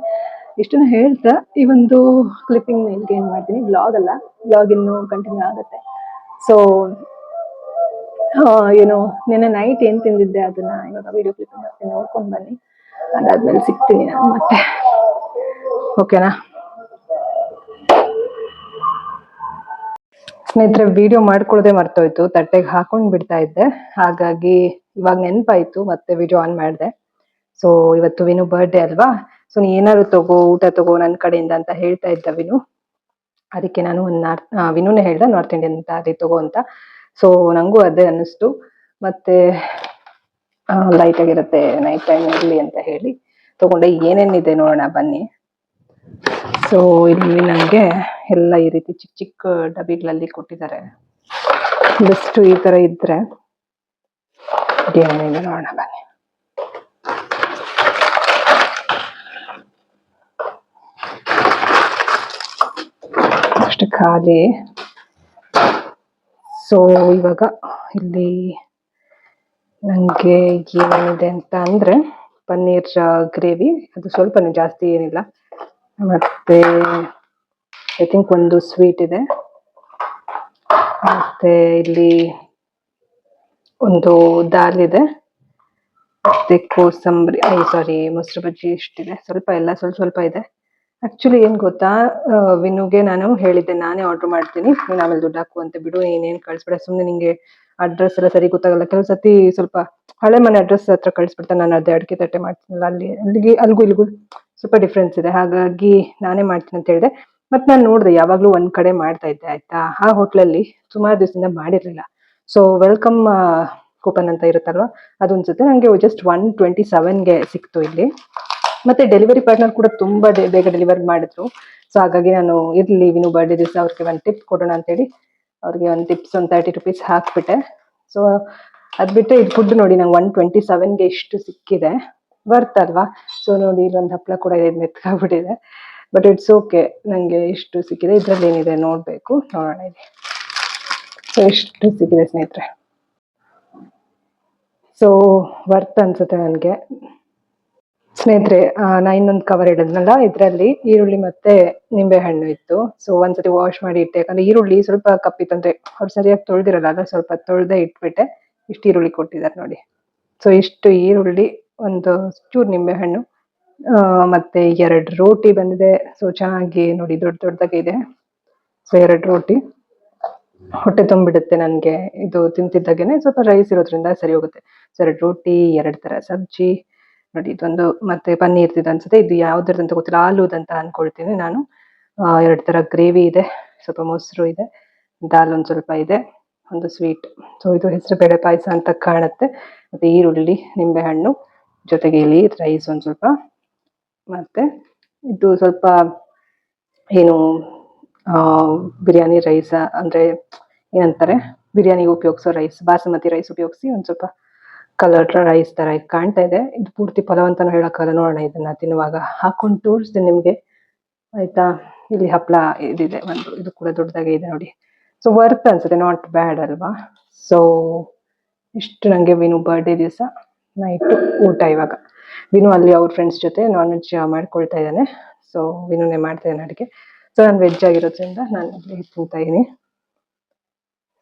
ಇಷ್ಟನ್ನು ಹೇಳ್ತಾ ಈ ಒಂದು ಕ್ಲಿಪ್ಪಿಂಗ್ ಮೇಲ್ಗೆ ಏನ್ ಮಾಡ್ತೀನಿ, ಬ್ಲಾಗ್ ಅಲ್ಲ, ಬ್ಲಾಗ್ ಇನ್ನು ಕಂಟಿನ್ಯೂ ಆಗುತ್ತೆ. ಸೊ ಏನು ನಿನ್ನೆ ನೈಟ್ ಏನ್ ತಿಂದಿದ್ದೆ ಅದನ್ನ ಇವಾಗ ವಿಡಿಯೋ ಕ್ಲಿಪ್ಪಿಂಗ್ ನೋಡ್ಕೊಂಡ್ ಬನ್ನಿ. ಅದಾದ್ಮೇಲೆ ಸಿಗ್ತೀನಿ ನಾನು ಮತ್ತೆ. ಓಕೆನಾ ಸ್ನೇಹಿತರೆ? ವಿಡಿಯೋ ಮಾಡ್ಕೊಳ್ಳೋದೇ ಮರ್ತೋಯ್ತು, ತಟ್ಟೆಗೆ ಹಾಕೊಂಡ್ ಬಿಡ್ತಾ ಇದ್ದೆ. ಹಾಗಾಗಿ ಇವಾಗ ನೆನಪಾಯ್ತು, ಮತ್ತೆ ವಿಡಿಯೋ ಆನ್ ಮಾಡಿದೆ. ಸೊ ಇವತ್ತು ವಿನು ಬರ್ಡೇ ಅಲ್ವಾ? ಸೊ ನೀ ಏನಾದ್ರು ತಗೋ, ಊಟ ತಗೋ ನನ್ನ ಕಡೆಯಿಂದ ಅಂತ ಹೇಳ್ತಾ ಇದ್ದ ವಿನು. ಅದಕ್ಕೆ ನಾನು ವಿನುನೇ ಹೇಳ್ದೆ ನಾರ್ತ್ ಇಂಡಿಯನ್ ಅಂತ ಅದೇ ತಗೋ ಅಂತ. ಸೊ ನಂಗೂ ಅದೇ ಅನ್ನಿಸ್ತು. ಮತ್ತೆ ಲೈಟ್ ಆಗಿರುತ್ತೆ, ನೈಟ್ ಟೈಮ್ ಇರ್ಲಿ ಅಂತ ಹೇಳಿ ತಗೊಂಡೆ. ಏನೇನಿದೆ ನೋಡೋಣ ಬನ್ನಿ. ಸೊ ಇಲ್ಲಿ ನನಗೆ ಎಲ್ಲ ಈ ರೀತಿ ಚಿಕ್ಕ ಚಿಕ್ಕ ಡಬ್ಬಿಗಳಲ್ಲಿ ಕೊಟ್ಟಿದ್ದಾರೆ. ಬೆಸ್ಟ್ ಈ ತರ ಇದ್ರೆ ಏನೇನಿದೆ ನೋಡೋಣ ಬನ್ನಿ. ಅಷ್ಟು ಖಾಲಿ. ಸೊ ಇವಾಗ ಇಲ್ಲಿ ನನಗೆ ಏನೇನಿದೆ ಅಂತ ಅಂದ್ರೆ, ಪನ್ನೀರ್ ಗ್ರೇವಿ, ಅದು ಸ್ವಲ್ಪನೇ, ಜಾಸ್ತಿ ಏನಿಲ್ಲ. ಮತ್ತೆ ಐ ಥಿಂಕ್ ಒಂದು ಸ್ವೀಟ್ ಇದೆ. ಮತ್ತೆ ಇಲ್ಲಿ ಒಂದು ದಾಲ್ ಇದೆ. ಮತ್ತೆ ಕೋಸಂಬರಿ, ಸಾರಿ ಮೊಸರು ಬಜ್ಜಿ ಇಷ್ಟಿದೆ. ಸ್ವಲ್ಪ ಇದೆ. ಆಕ್ಚುಲಿ ಏನ್ ಗೊತ್ತಾ, ವಿನುಗೆ ನಾನು ಹೇಳಿದ್ದೆ ನಾನೇ ಆರ್ಡರ್ ಮಾಡ್ತೀನಿ, ನೀನ್ ಆಮೇಲೆ ದುಡ್ಡು ಹಾಕು ಅಂತ ಬಿಡು, ಏನೇನ್ ಕಳ್ಸ್ಬಿಡ, ಸುಮ್ನೆ ನಿಂಗೆ ಅಡ್ರೆಸ್ ಎಲ್ಲ ಸರಿ ಗೊತ್ತಾಗಲ್ಲ. ಕೆಲವು ಸತಿ ಸ್ವಲ್ಪ ಹಳೆ ಮನೆ ಅಡ್ರೆಸ್ ಹತ್ರ ಕಳ್ಸ್ಬಿಡ್ತಾನೆ. ನಾನು ಅದೇ ಅಡಿಕೆ ತಟ್ಟೆ ಮಾಡ್ತೀನಲ್ಲ, ಅಲ್ಲಿಗೂ ಇಲ್ಲಿಗೂ ಸ್ವಲ್ಪ ಡಿಫ್ರೆನ್ಸ್ ಇದೆ. ಹಾಗಾಗಿ ನಾನೇ ಮಾಡ್ತೀನಿ ಅಂತ ಹೇಳಿದೆ. ಮತ್ತೆ ನಾನು ನೋಡಿದೆ, ಯಾವಾಗ್ಲೂ ಒಂದ್ ಕಡೆ ಮಾಡ್ತಾ ಇದ್ದೆ ಆಯ್ತಾ, ಆ ಹೋಟ್ಲಲ್ಲಿ ಸುಮಾರು ದಿವಸದಿಂದ ಮಾಡಿರ್ಲಿಲ್ಲ. ಸೊ ವೆಲ್ಕಮ್ ಕೂಪನ್ ಅಂತ ಇರುತ್ತಲ್ವಾ, ಅದು ಅನ್ಸುತ್ತೆ ನಂಗೆ ಜಸ್ಟ್ 127ಗೆ ಸಿಕ್ತು ಇಲ್ಲಿ. ಮತ್ತೆ ಡೆಲಿವರಿ ಪಾರ್ಟ್ನರ್ ಕೂಡ ತುಂಬಾ ಬೇಗ ಡೆಲಿವರಿ ಮಾಡಿದ್ರು. ಸೊ ಹಾಗಾಗಿ ನಾನು ಇರ್ಲಿ ವಿನು ಬರ್ಡೇ ದಿವಸ ಅವ್ರಿಗೆ ಒಂದು ಟಿಪ್ ಕೊಡೋಣ ಅಂತೇಳಿ ಅವ್ರಿಗೆ ಒಂದು ಟಿಪ್ಸ್ ಒಂದು 30 ರೂಪೀಸ್ ಹಾಕ್ಬಿಟ್ಟೆ. ಸೊ ಅದ್ ಬಿಟ್ಟರೆ ಇದು ಫುಡ್ ನೋಡಿ, ನಂಗೆ 127ಗೆ ಇಷ್ಟು ಸಿಕ್ಕಿದೆ, ವರ್ತ್ ಅಲ್ವಾ? ಸೊ ನೋಡಿ, ಇಲ್ಲೊಂದು ಹಪ್ಪಳ ಕೂಡ ಇದೆ, ಮೆತ್ಕಾಗ್ಬಿಟ್ಟಿದೆ. ಬಟ್ ಇಟ್ಸ್ ಓಕೆ, ನಂಗೆ ಇಷ್ಟು ಸಿಕ್ಕಿದೆ. ಇದ್ರಲ್ಲಿ ಏನಿದೆ ನೋಡ್ಬೇಕು, ನೋಡೋಣ ಇದೆ. ಸೊ ಇಷ್ಟು ಸಿಕ್ಕಿದೆ ಸ್ನೇಹಿತರೆ. ಸೊ ವರ್ತ್ ಅನ್ಸುತ್ತೆ ನನಗೆ ಸ್ನೇಹಿತರೆ. ನಾ ಇನ್ನೊಂದು ಕವರ್ ಇಡದ್ನಲ್ಲ, ಇದರಲ್ಲಿ ಈರುಳ್ಳಿ ಮತ್ತೆ ನಿಂಬೆ ಹಣ್ಣು ಇತ್ತು. ಸೊ ಒಂದ್ಸತಿ ವಾಶ್ ಮಾಡಿ ಇಟ್ಟೆ, ಯಾಕಂದ್ರೆ ಈರುಳ್ಳಿ ಸ್ವಲ್ಪ ಕಪ್ಪಿತ್ತಂದ್ರೆ ಅವ್ರು ಸರಿಯಾಗಿ ತೊಳ್ದಿರಲ್ಲ, ಅಲ್ಲ ಸ್ವಲ್ಪ ತೊಳ್ದೆ ಇಟ್ಬಿಟ್ಟೆ. ಇಷ್ಟು ಈರುಳ್ಳಿ ಕೊಟ್ಟಿದ್ದಾರೆ ನೋಡಿ. ಸೊ ಇಷ್ಟು ಈರುಳ್ಳಿ, ಒಂದು ಚೂರು ನಿಂಬೆ ಹಣ್ಣು, ಮತ್ತೆ 2 ರೋಟಿ ಬಂದಿದೆ. ಸೊ ಚೆನ್ನಾಗಿ ನೋಡಿ, ದೊಡ್ಡದಾಗೆ ಇದೆ. ಸೊ 2 ರೋಟಿ ಹೊಟ್ಟೆ ತುಂಬಿಡುತ್ತೆ ನನಗೆ. ಇದು ತಿಂತಿದ್ದಾಗೇನೆ ಸ್ವಲ್ಪ ರೈಸ್ ಇರೋದ್ರಿಂದ ಸರಿ ಹೋಗುತ್ತೆ. ಸೊ 2 ರೋಟಿ, 2 ತರ ಸಬ್ಜಿ ನೋಡಿ. ಇದೊಂದು ಮತ್ತೆ ಪನ್ನೀರ್ ಅನ್ಸುತ್ತೆ. ಇದು ಯಾವ್ದ್ರದ್ದು ಅಂತ ಗೊತ್ತಿಲ್ಲ, ಆಲೂದಂತ ಅನ್ಕೊಳ್ತೀನಿ ನಾನು. ಎರಡು ತರ ಗ್ರೇವಿ ಇದೆ, ಸ್ವಲ್ಪ ಮೊಸರು ಇದೆ, ದಾಲ್ ಒಂದು ಸ್ವಲ್ಪ ಇದೆ, ಒಂದು ಸ್ವೀಟ್. ಸೊ ಇದು ಹೆಸರು ಬೇಳೆ ಪಾಯಸ ಅಂತ ಕಾಣುತ್ತೆ. ಮತ್ತೆ ಈರುಳ್ಳಿ, ನಿಂಬೆಹಣ್ಣು, ಜೊತೆಗೆ ಇಲ್ಲಿ ರೈಸ್ ಒಂದು ಸ್ವಲ್ಪ, ಮತ್ತೆ ಇದು ಸ್ವಲ್ಪ ಏನು ಬಿರಿಯಾನಿ ರೈಸ್ ಅಂದ್ರೆ ಏನಂತಾರೆ, ಬಿರಿಯಾನಿಗೆ ಉಪಯೋಗಿಸೋ ರೈಸ್, ಬಾಸುಮತಿ ರೈಸ್ ಉಪಯೋಗಿಸಿ ಒಂದು ಸ್ವಲ್ಪ ಕಲರ್ ರೈಸ್ ತರ ಕಾಣ್ತಾ ಇದೆ. ಇದು ಪೂರ್ತಿ ಪಲಾವ್ ಅಂತಾನು ಹೇಳಕ್ಕಲ್ಲ, ನೋಡೋಣ ಇದನ್ನ ತಿನ್ನುವಾಗ ಹಾಕೊಂಡು ತೋರಿಸ್ತೀನಿ ನಿಮ್ಗೆ, ಆಯ್ತಾ. ಇಲ್ಲಿ ಹಪ್ಳ ಇದಿದೆ ಒಂದು, ಇದು ಕೂಡ ದೊಡ್ಡದಾಗೆ ಇದೆ ನೋಡಿ. ಸೊ ವರ್ತ್ ಅನ್ಸುತ್ತೆ, ನಾಟ್ ಬ್ಯಾಡ್ ಅಲ್ವಾ. ಸೊ ಇಷ್ಟು ನಂಗೆ ವಿನು ಬರ್ಡೇ ದಿವಸ ನೈಟ್ ಊಟ. ಇವಾಗ ವಿನು ಅಲ್ಲಿ ಅವ್ರ ಫ್ರೆಂಡ್ಸ್ ಜೊತೆ ನಾನ್ ವೆಜ್ ಮಾಡ್ಕೊಳ್ತಾ ಇದ್ದಾನೆ. ಸೊ ವಿನುನೇ ಮಾಡ್ತಾ ಇದ್ದಾನೆ ಅಡುಗೆ. ಸೊ ನಾನು ವೆಜ್ ಆಗಿರೋದ್ರಿಂದ ನಾನು ತಿಂತಾ ಇದೀನಿ.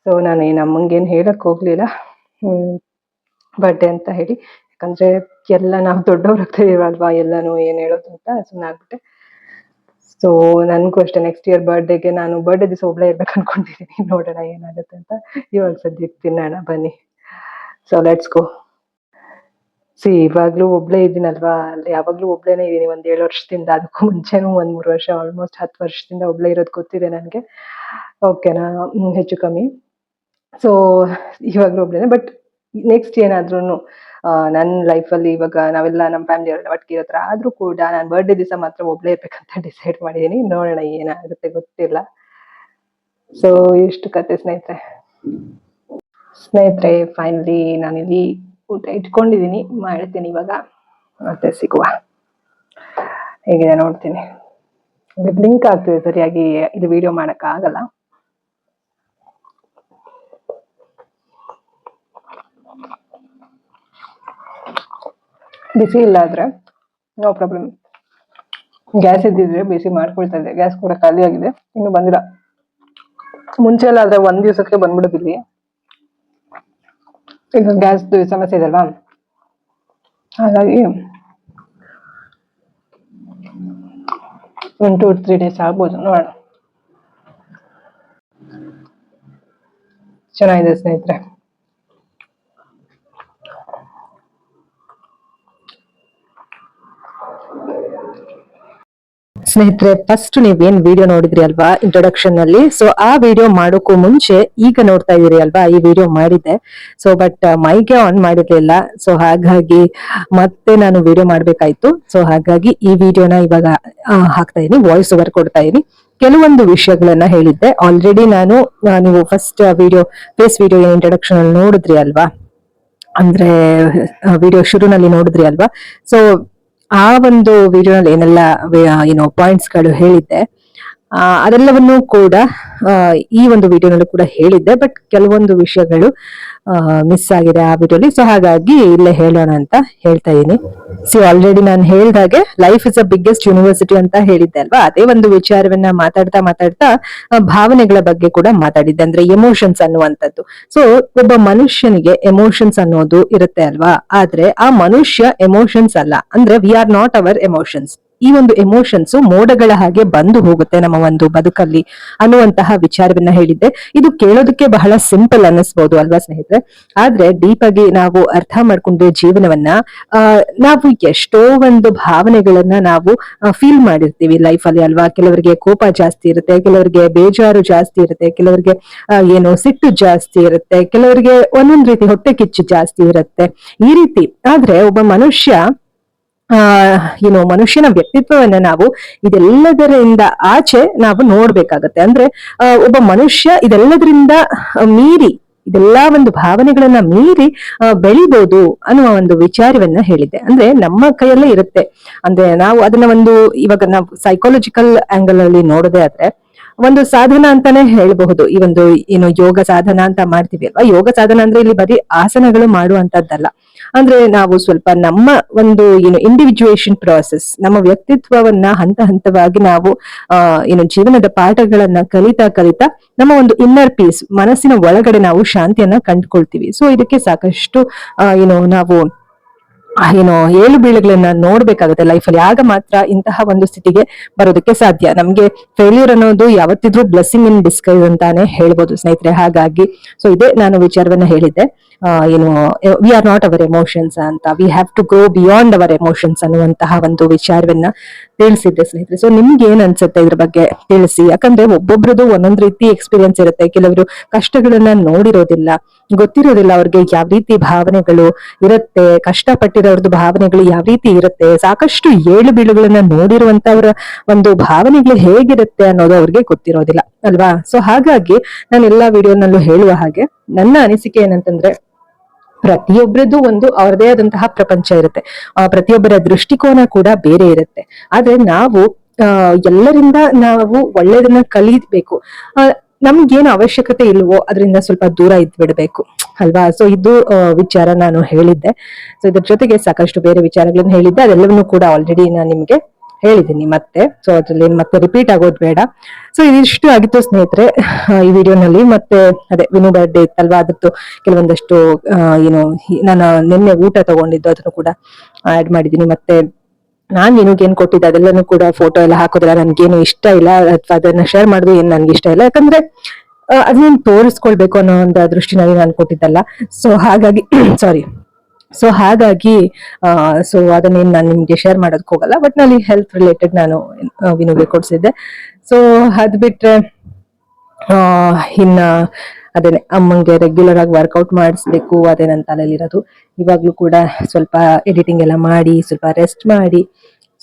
ಸೊ ನಾನು ನಮ್ಮಂಗೇನು ಹೇಳಕ್ ಹೋಗ್ಲಿಲ್ಲ ಬರ್ಡೇ ಅಂತ ಹೇಳಿ, ಯಾಕಂದ್ರೆ ಎಲ್ಲ ನಾವು ದೊಡ್ಡವ್ರಾಗ್ತಾ ಇದೀವಲ್ವಾ, ಎಲ್ಲಾನು ಏನ್ ಹೇಳೋದು ಅಂತ ಸುಮ್ಮನೆ ಆಗ್ಬಿಟ್ಟೆ. ಸೊ ನನ್ಗೂ ಅಷ್ಟೇ ನೆಕ್ಸ್ಟ್ ಇಯರ್ ಬರ್ಡೇಗೆ ನಾನು ಬರ್ಡೇ ದಿವಸ ಒಬ್ಳೆ ಇರ್ಬೇಕು ಅನ್ಕೊಂಡಿದೀನಿ. ನೋಡೋಣ ಏನಾಗುತ್ತೆ ಅಂತ. ಇವಾಗ ಸದ್ಯಕ್ಕೆ ತಿನ್ನೋಣ ಬನ್ನಿ. So let's go. ಇವಾಗ್ಲೂ ಒಬ್ಳೆ ಇದ್ದೀನಲ್ವಾ, ಅಲ್ಲಿ ಯಾವಾಗ್ಲೂ ಒಬ್ಳೇನೆ ಇದೀನಿ ಒಂದ್ 7 ವರ್ಷದಿಂದ. ಅದಕ್ಕೂ ಮುಂಚೆನೂ ಒಂದ್ 3 ವರ್ಷ, ಆಲ್ಮೋಸ್ಟ್ 10 ವರ್ಷದಿಂದ ಒಬ್ಳೆ ಇರೋದು ಗೊತ್ತಿದೆ ನನ್ಗೆ. ಓಕೆನಾ, ಹೆಚ್ಚು ಕಮ್ಮಿ. ಸೊ ಇವಾಗ್ಲೂ ಒಬ್ಳೇನೆ. ಬಟ್ ನೆಕ್ಸ್ಟ್ ಏನಾದ್ರೂ ನನ್ನ ಲೈಫಲ್ಲಿ ಇವಾಗ ನಾವೆಲ್ಲ ನಮ್ಮ ಫ್ಯಾಮಿಲಿ ಅವರೆಲ್ಲ ಒಟ್ಟಿಗೆ ಇರೋ ಥರ ಆದ್ರೂ ಕೂಡ ನಾನು ಬರ್ಡೇ ದಿವಸ ಮಾತ್ರ ಒಬ್ಳೇ ಇರ್ಬೇಕಂತ ಡಿಸೈಡ್ ಮಾಡಿದೀನಿ. ನೋಡೋಣ ಏನಾಗುತ್ತೆ ಗೊತ್ತಿಲ್ಲ. ಸೊ ಇಷ್ಟು ಕತೆ ಸ್ನೇಹಿತರೆ ಫೈನಲಿ ನಾನಿಲ್ಲಿ ಊಟ ಇಟ್ಕೊಂಡಿದೀನಿ, ಮಾಡ್ತೀನಿ ಇವಾಗ, ಮತ್ತೆ ಸಿಗುವ. ಹೇಗಿದೆ ನೋಡ್ತೀನಿ. ಬ್ಲಿಂಕ್ ಆಗ್ತಿದೆ ಸರಿಯಾಗಿ, ಇದು ವಿಡಿಯೋ ಮಾಡಕ್ ಆಗಲ್ಲ. ಬಿಸಿ ಇಲ್ಲ ಆದ್ರೆ ನೋ ಪ್ರಾಬ್ಲಮ್. ಗ್ಯಾಸ್ ಇದ್ದಿದ್ರೆ ಬಿಸಿ ಮಾಡ್ಕೊಳ್ತಾ ಇದ್ದೆ. ಗ್ಯಾಸ್ ಕೂಡ ಖಾಲಿ ಆಗಿದೆ, ಇನ್ನು ಬಂದಿಲ್ಲ. ಮುಂಚೆ ಎಲ್ಲ ಆದ್ರೆ ಒಂದ್ ದಿವಸಕ್ಕೆ ಬಂದ್ಬಿಡುದಿಲ್ಲಿ. ಈಗ ಗ್ಯಾಸ್ ಸಮಸ್ಯೆ ಇದೆ ಅಲ್ವಾ, ಹಾಗಾಗಿ 1 to 3 days ಆಗ್ಬೋದು. ನೋಡೋಣ. ಚೆನ್ನಾಗಿದೆ ಸ್ನೇಹಿತರೆ. ಫಸ್ಟ್ ನೀವೇನ್ ವಿಡಿಯೋ ನೋಡಿದ್ರಿ ಅಲ್ವಾ ಇಂಟ್ರೊಡಕ್ಷನ್ ಅಲ್ಲಿ, ಸೊ ಆ ವಿಡಿಯೋ ಮಾಡೋಕ್ಕೂ ಮುಂಚೆ ಈಗ ನೋಡ್ತಾ ಇದೀರಿ ಅಲ್ವಾ, ಈ ವಿಡಿಯೋ ಮಾಡಿದ್ದೆ. ಸೊ ಬಟ್ ಮೈಗೆ ಆನ್ ಮಾಡಿರ್ಲಿಲ್ಲ, ಸೊ ಹಾಗಾಗಿ ಮತ್ತೆ ನಾನು ವಿಡಿಯೋ ಮಾಡ್ಬೇಕಾಯ್ತು. ಸೊ ಹಾಗಾಗಿ ಈ ವಿಡಿಯೋನ ಇವಾಗ ಹಾಕ್ತಾ ಇದೀನಿ, ವಾಯ್ಸ್ ಓವರ್ ಕೊಡ್ತಾ ಇದೀನಿ. ಕೆಲವೊಂದು ವಿಷಯಗಳನ್ನ ಹೇಳಿದ್ದೆ ಆಲ್ರೆಡಿ ನಾನು. ನೀವು ಫಸ್ಟ್ ಫೇಸ್ ವಿಡಿಯೋ ಇಂಟ್ರೊಡಕ್ಷನ್ ಅಲ್ಲಿ ನೋಡಿದ್ರಿ ಅಲ್ವಾ, ಅಂದ್ರೆ ವಿಡಿಯೋ ಶುರುನಲ್ಲಿ ನೋಡಿದ್ರಿ ಅಲ್ವಾ. ಸೊ ಆ ಒಂದು ವಿಡಿಯೋನಲ್ಲಿ ಏನೆಲ್ಲ ಪಾಯಿಂಟ್ಸ್ ಗಳು ಹೇಳಿದ್ದೆ, ಅದೆಲ್ಲವನ್ನು ಕೂಡ ಈ ಒಂದು ವಿಡಿಯೋನಲ್ಲೂ ಕೂಡ ಹೇಳಿದ್ದೆ. ಬಟ್ ಕೆಲವೊಂದು ವಿಷಯಗಳು ಮಿಸ್ ಆಗಿದೆ ಆ ವಿಡಿಯೋಲಿ. ಸೊ ಹಾಗಾಗಿ ಇಲ್ಲೇ ಹೇಳೋಣ ಅಂತ ಹೇಳ್ತಾ ಇದೀನಿ. ಆಲ್ರೆಡಿ ನಾನು ಹೇಳ್ದಾಗೆ life is a biggest university ಅಂತ ಹೇಳಿದ್ದೆ ಅಲ್ವಾ, ಅದೇ ಒಂದು ವಿಚಾರವನ್ನ ಮಾತಾಡ್ತಾ ಭಾವನೆಗಳ ಬಗ್ಗೆ ಕೂಡ ಮಾತಾಡಿದ್ದೆ, ಅಂದ್ರೆ ಎಮೋಷನ್ಸ್ ಅನ್ನುವಂಥದ್ದು. ಸೊ ಒಬ್ಬ ಮನುಷ್ಯನಿಗೆ ಎಮೋಷನ್ಸ್ ಅನ್ನೋದು ಇರುತ್ತೆ ಅಲ್ವಾ, ಆದ್ರೆ ಆ ಮನುಷ್ಯ ಎಮೋಷನ್ಸ್ ಅಲ್ಲ, ಅಂದ್ರೆ V are not our emotions. ಈ ಒಂದು ಎಮೋಷನ್ಸ್ ಮೋಡಗಳ ಹಾಗೆ ಬಂದು ಹೋಗುತ್ತೆ ನಮ್ಮ ಒಂದು ಬದುಕಲ್ಲಿ ಅನ್ನುವಂತಹ ವಿಚಾರವನ್ನ ಹೇಳಿದ್ದೆ. ಇದು ಕೇಳೋದಕ್ಕೆ ಬಹಳ ಸಿಂಪಲ್ ಅನ್ನಿಸ್ಬೋದು ಅಲ್ವಾ ಸ್ನೇಹಿತರೆ, ಆದ್ರೆ ಡೀಪ್ ಆಗಿ ನಾವು ಅರ್ಥ ಮಾಡ್ಕೊಂಡ್ರೆ ಜೀವನವನ್ನ, ನಾವು ಎಷ್ಟೋ ಒಂದು ಭಾವನೆಗಳನ್ನ ನಾವು ಫೀಲ್ ಮಾಡಿರ್ತೀವಿ ಲೈಫ್ ಅಲ್ಲಿ ಅಲ್ವಾ. ಕೆಲವರಿಗೆ ಕೋಪ ಜಾಸ್ತಿ ಇರುತ್ತೆ, ಕೆಲವರಿಗೆ ಬೇಜಾರು ಜಾಸ್ತಿ ಇರುತ್ತೆ, ಕೆಲವರಿಗೆ ಸಿಟ್ಟು ಜಾಸ್ತಿ ಇರುತ್ತೆ, ಕೆಲವರಿಗೆ ಒಂದೊಂದ್ ರೀತಿ ಹೊಟ್ಟೆ ಕಿಚ್ಚು ಜಾಸ್ತಿ ಇರುತ್ತೆ, ಈ ರೀತಿ. ಆದ್ರೆ ಒಬ್ಬ ಮನುಷ್ಯನ ವ್ಯಕ್ತಿತ್ವವನ್ನ ನಾವು ಇದೆಲ್ಲದರಿಂದ ಆಚೆ ನಾವು ನೋಡ್ಬೇಕಾಗತ್ತೆ. ಅಂದ್ರೆ ಒಬ್ಬ ಮನುಷ್ಯ ಇದೆಲ್ಲದರಿಂದ ಮೀರಿ, ಇದೆಲ್ಲಾ ಒಂದು ಭಾವನೆಗಳನ್ನ ಮೀರಿ ಬೆಳಿಬಹುದು ಅನ್ನುವ ಒಂದು ವಿಚಾರವನ್ನ ಹೇಳಿದ್ದೆ. ಅಂದ್ರೆ ನಮ್ಮ ಕೈಯಲ್ಲೇ ಇರುತ್ತೆ. ಅಂದ್ರೆ ನಾವು ಅದನ್ನ ಇವಾಗ ನಾವು ಸೈಕಾಲಜಿಕಲ್ ಆಂಗಲ್ ಅಲ್ಲಿ ನೋಡೋದೇ ಆದ್ರೆ ಒಂದು ಸಾಧನ ಅಂತಾನೆ ಹೇಳಬಹುದು. ಈ ಒಂದು ಯೋಗ ಸಾಧನ ಅಂತ ಮಾಡ್ತೀವಿ ಅಲ್ವಾ. ಯೋಗ ಸಾಧನ ಅಂದ್ರೆ ಇಲ್ಲಿ ಬರೀ ಆಸನಗಳು ಮಾಡುವಂತದ್ದಲ್ಲ, ಅಂದ್ರೆ ನಾವು ಸ್ವಲ್ಪ ನಮ್ಮ ಒಂದು ಇಂಡಿವಿಜುವೇಷನ್ ಪ್ರಾಸೆಸ್, ನಮ್ಮ ವ್ಯಕ್ತಿತ್ವವನ್ನ ಹಂತ ಹಂತವಾಗಿ ನಾವು ಜೀವನದ ಪಾಠಗಳನ್ನ ಕಲಿತಾ ನಮ್ಮ ಒಂದು ಇನ್ನರ್ ಪೀಸ್, ಮನಸ್ಸಿನ ಒಳಗಡೆ ನಾವು ಶಾಂತಿಯನ್ನ ಕಂಡುಕೊಳ್ತೀವಿ. ಸೊ ಇದಕ್ಕೆ ಸಾಕಷ್ಟು ನಾವು ಏನು ಏಳು ಬೀಳುಗಳನ್ನ ನೋಡ್ಬೇಕಾಗುತ್ತೆ ಲೈಫಲ್ಲಿ. ಆಗ ಮಾತ್ರ ಇಂತಹ ಒಂದು ಸ್ಥಿತಿಗೆ ಬರೋದಕ್ಕೆ ಸಾಧ್ಯ. ನಮ್ಗೆ ಫೇಲ್ಯೂರ್ ಅನ್ನೋದು ಯಾವತ್ತಿದ್ರೂ ಬ್ಲೆಸ್ಸಿಂಗ್ ಇನ್ ಡಿಸ್ಗೈಸ್ ಅಂತಾನೆ ಹೇಳ್ಬೋದು ಸ್ನೇಹಿತರೆ. ಹಾಗಾಗಿ ಸೊ ಇದೇ ನಾನು ವಿಚಾರವನ್ನ ಹೇಳಿದ್ದೆ. ಏನು we are not our emotions ಅಂತ, we have to go beyond our emotions ಅನ್ನುವಂತಹ ಒಂದು ವಿಚಾರವನ್ನ ತಿಳಿಸಿದ್ದೆ ಸ್ನೇಹಿತರೆ. ಸೊ ನಿಮ್ಗೆ ಏನ್ ಅನ್ಸುತ್ತೆ ಇದ್ರ ಬಗ್ಗೆ ತಿಳಿಸಿ. ಯಾಕಂದ್ರೆ ಒಬ್ಬೊಬ್ರದ್ದು ಒಂದೊಂದ್ ರೀತಿ ಎಕ್ಸ್ಪೀರಿಯನ್ಸ್ ಇರುತ್ತೆ. ಕೆಲವರು ಕಷ್ಟಗಳನ್ನ ನೋಡಿರೋದಿಲ್ಲ, ಗೊತ್ತಿರೋದಿಲ್ಲ ಅವ್ರಿಗೆ ಯಾವ ರೀತಿ ಭಾವನೆಗಳು ಇರುತ್ತೆ, ಕಷ್ಟಪಟ್ಟಿರೋರ್ದು ಭಾವನೆಗಳು ಯಾವ ರೀತಿ ಇರುತ್ತೆ, ಸಾಕಷ್ಟು ಏಳು ಬೀಳುಗಳನ್ನ ನೋಡಿರುವಂತವ್ರ ಒಂದು ಭಾವನೆಗಳು ಹೇಗಿರುತ್ತೆ ಅನ್ನೋದು ಅವ್ರಿಗೆ ಗೊತ್ತಿರೋದಿಲ್ಲ ಅಲ್ವಾ. ಸೊ ಹಾಗಾಗಿ ನಾನು ಎಲ್ಲಾ ವಿಡಿಯೋನಲ್ಲೂ ಹೇಳುವ ಹಾಗೆ ನನ್ನ ಅನಿಸಿಕೆ ಏನಂತಂದ್ರೆ, ಪ್ರತಿಯೊಬ್ಬರದ್ದು ಒಂದು ಅವ್ರದೇ ಆದಂತಹ ಪ್ರಪಂಚ ಇರುತ್ತೆ. ಪ್ರತಿಯೊಬ್ಬರ ದೃಷ್ಟಿಕೋನ ಕೂಡ ಬೇರೆ ಇರುತ್ತೆ. ಆದ್ರೆ ನಾವು ಎಲ್ಲರಿಂದ ನಾವು ಒಳ್ಳೇದನ್ನ ಕಲಿಬೇಕು. ನಮ್ಗೇನು ಅವಶ್ಯಕತೆ ಇಲ್ವೋ ಅದರಿಂದ ಸ್ವಲ್ಪ ದೂರ ಇದ್ಬಿಡ್ಬೇಕು ಅಲ್ವಾ. ಸೊ ಇದು ವಿಚಾರ ನಾನು ಹೇಳಿದ್ದೆ. ಸೊ ಇದ್ರ ಜೊತೆಗೆ ಸಾಕಷ್ಟು ಬೇರೆ ವಿಚಾರಗಳನ್ನ ಹೇಳಿದ್ದೆ. ಅದೆಲ್ಲವನ್ನೂ ಕೂಡ ಆಲ್ರೆಡಿ ನಾನು ನಿಮ್ಗೆ ಹೇಳಿದ್ದೀನಿ ಮತ್ತೆ. ಸೊ ಅದ್ರಲ್ಲಿ ಮತ್ತೆ ರಿಪೀಟ್ ಆಗೋದು ಬೇಡ. ಸೊ ಇದಿಷ್ಟು ಆಗಿತ್ತು ಸ್ನೇಹಿತರೆ ಈ ವಿಡಿಯೋನಲ್ಲಿ. ಮತ್ತೆ ಅದೇ ವಿನು ಬರ್ಡೇ ಇತ್ತಲ್ವಾ, ಅದತ್ತು ಕೆಲವೊಂದಷ್ಟು ಏನು ನಾನು ನಿನ್ನೆ ಊಟ ತಗೊಂಡಿದ್ದು ಅದನ್ನು ಕೂಡ ಆಡ್ ಮಾಡಿದ್ದೀನಿ. ಮತ್ತೆ ನಾನ್ ನಿನಗೆ ಏನ್ ಕೊಟ್ಟಿದ್ದೆ ಅದೆಲ್ಲನೂ ಕೂಡ ಫೋಟೋ ಎಲ್ಲ ಹಾಕೋದಿಲ್ಲ, ನನ್ಗೇನು ಇಷ್ಟ ಇಲ್ಲ, ಅಥವಾ ಅದನ್ನ ಶೇರ್ ಮಾಡೋದು ಏನ್ ನನ್ಗೆ ಇಷ್ಟ ಇಲ್ಲ. ಯಾಕಂದ್ರೆ ಅದನ್ನ ತೋರಿಸ್ಕೊಳ್ಬೇಕು ಅನ್ನೋ ಒಂದು ದೃಷ್ಟಿನಲ್ಲಿ ನಾನು ಕೊಟ್ಟಿದ್ದಲ್ಲ. ಸೊ ಹಾಗಾಗಿ ಸಾರಿ. ಸೊ ಹಾಗಾಗಿ ಸೊ ಅದನ್ನೇನು ನಾನು ನಿಮ್ಗೆ ಶೇರ್ ಮಾಡೋದಕ್ಕೆ ಹೋಗಲ್ಲ. ಬಟ್ ನಲ್ಲಿ ಹೆಲ್ತ್ ರಿಲೇಟೆಡ್ ನಾನು ವಿನುಗೆ ಕೊಡ್ಸಿದ್ದೆ. ಸೊ ಅದ್ ಬಿಟ್ರೆ ಇನ್ನ ಅದೇನೆ ಅಮ್ಮಂಗೆ ರೆಗ್ಯುಲರ್ ಆಗಿ ವರ್ಕೌಟ್ ಮಾಡಿಸ್ಬೇಕು, ಅದೇ ನನ್ನ ತಲೆಯಲ್ಲಿರೋದು. ಇವಾಗ್ಲೂ ಕೂಡ ಸ್ವಲ್ಪ ಎಡಿಟಿಂಗ್ ಎಲ್ಲ ಮಾಡಿ, ಸ್ವಲ್ಪ ರೆಸ್ಟ್ ಮಾಡಿ,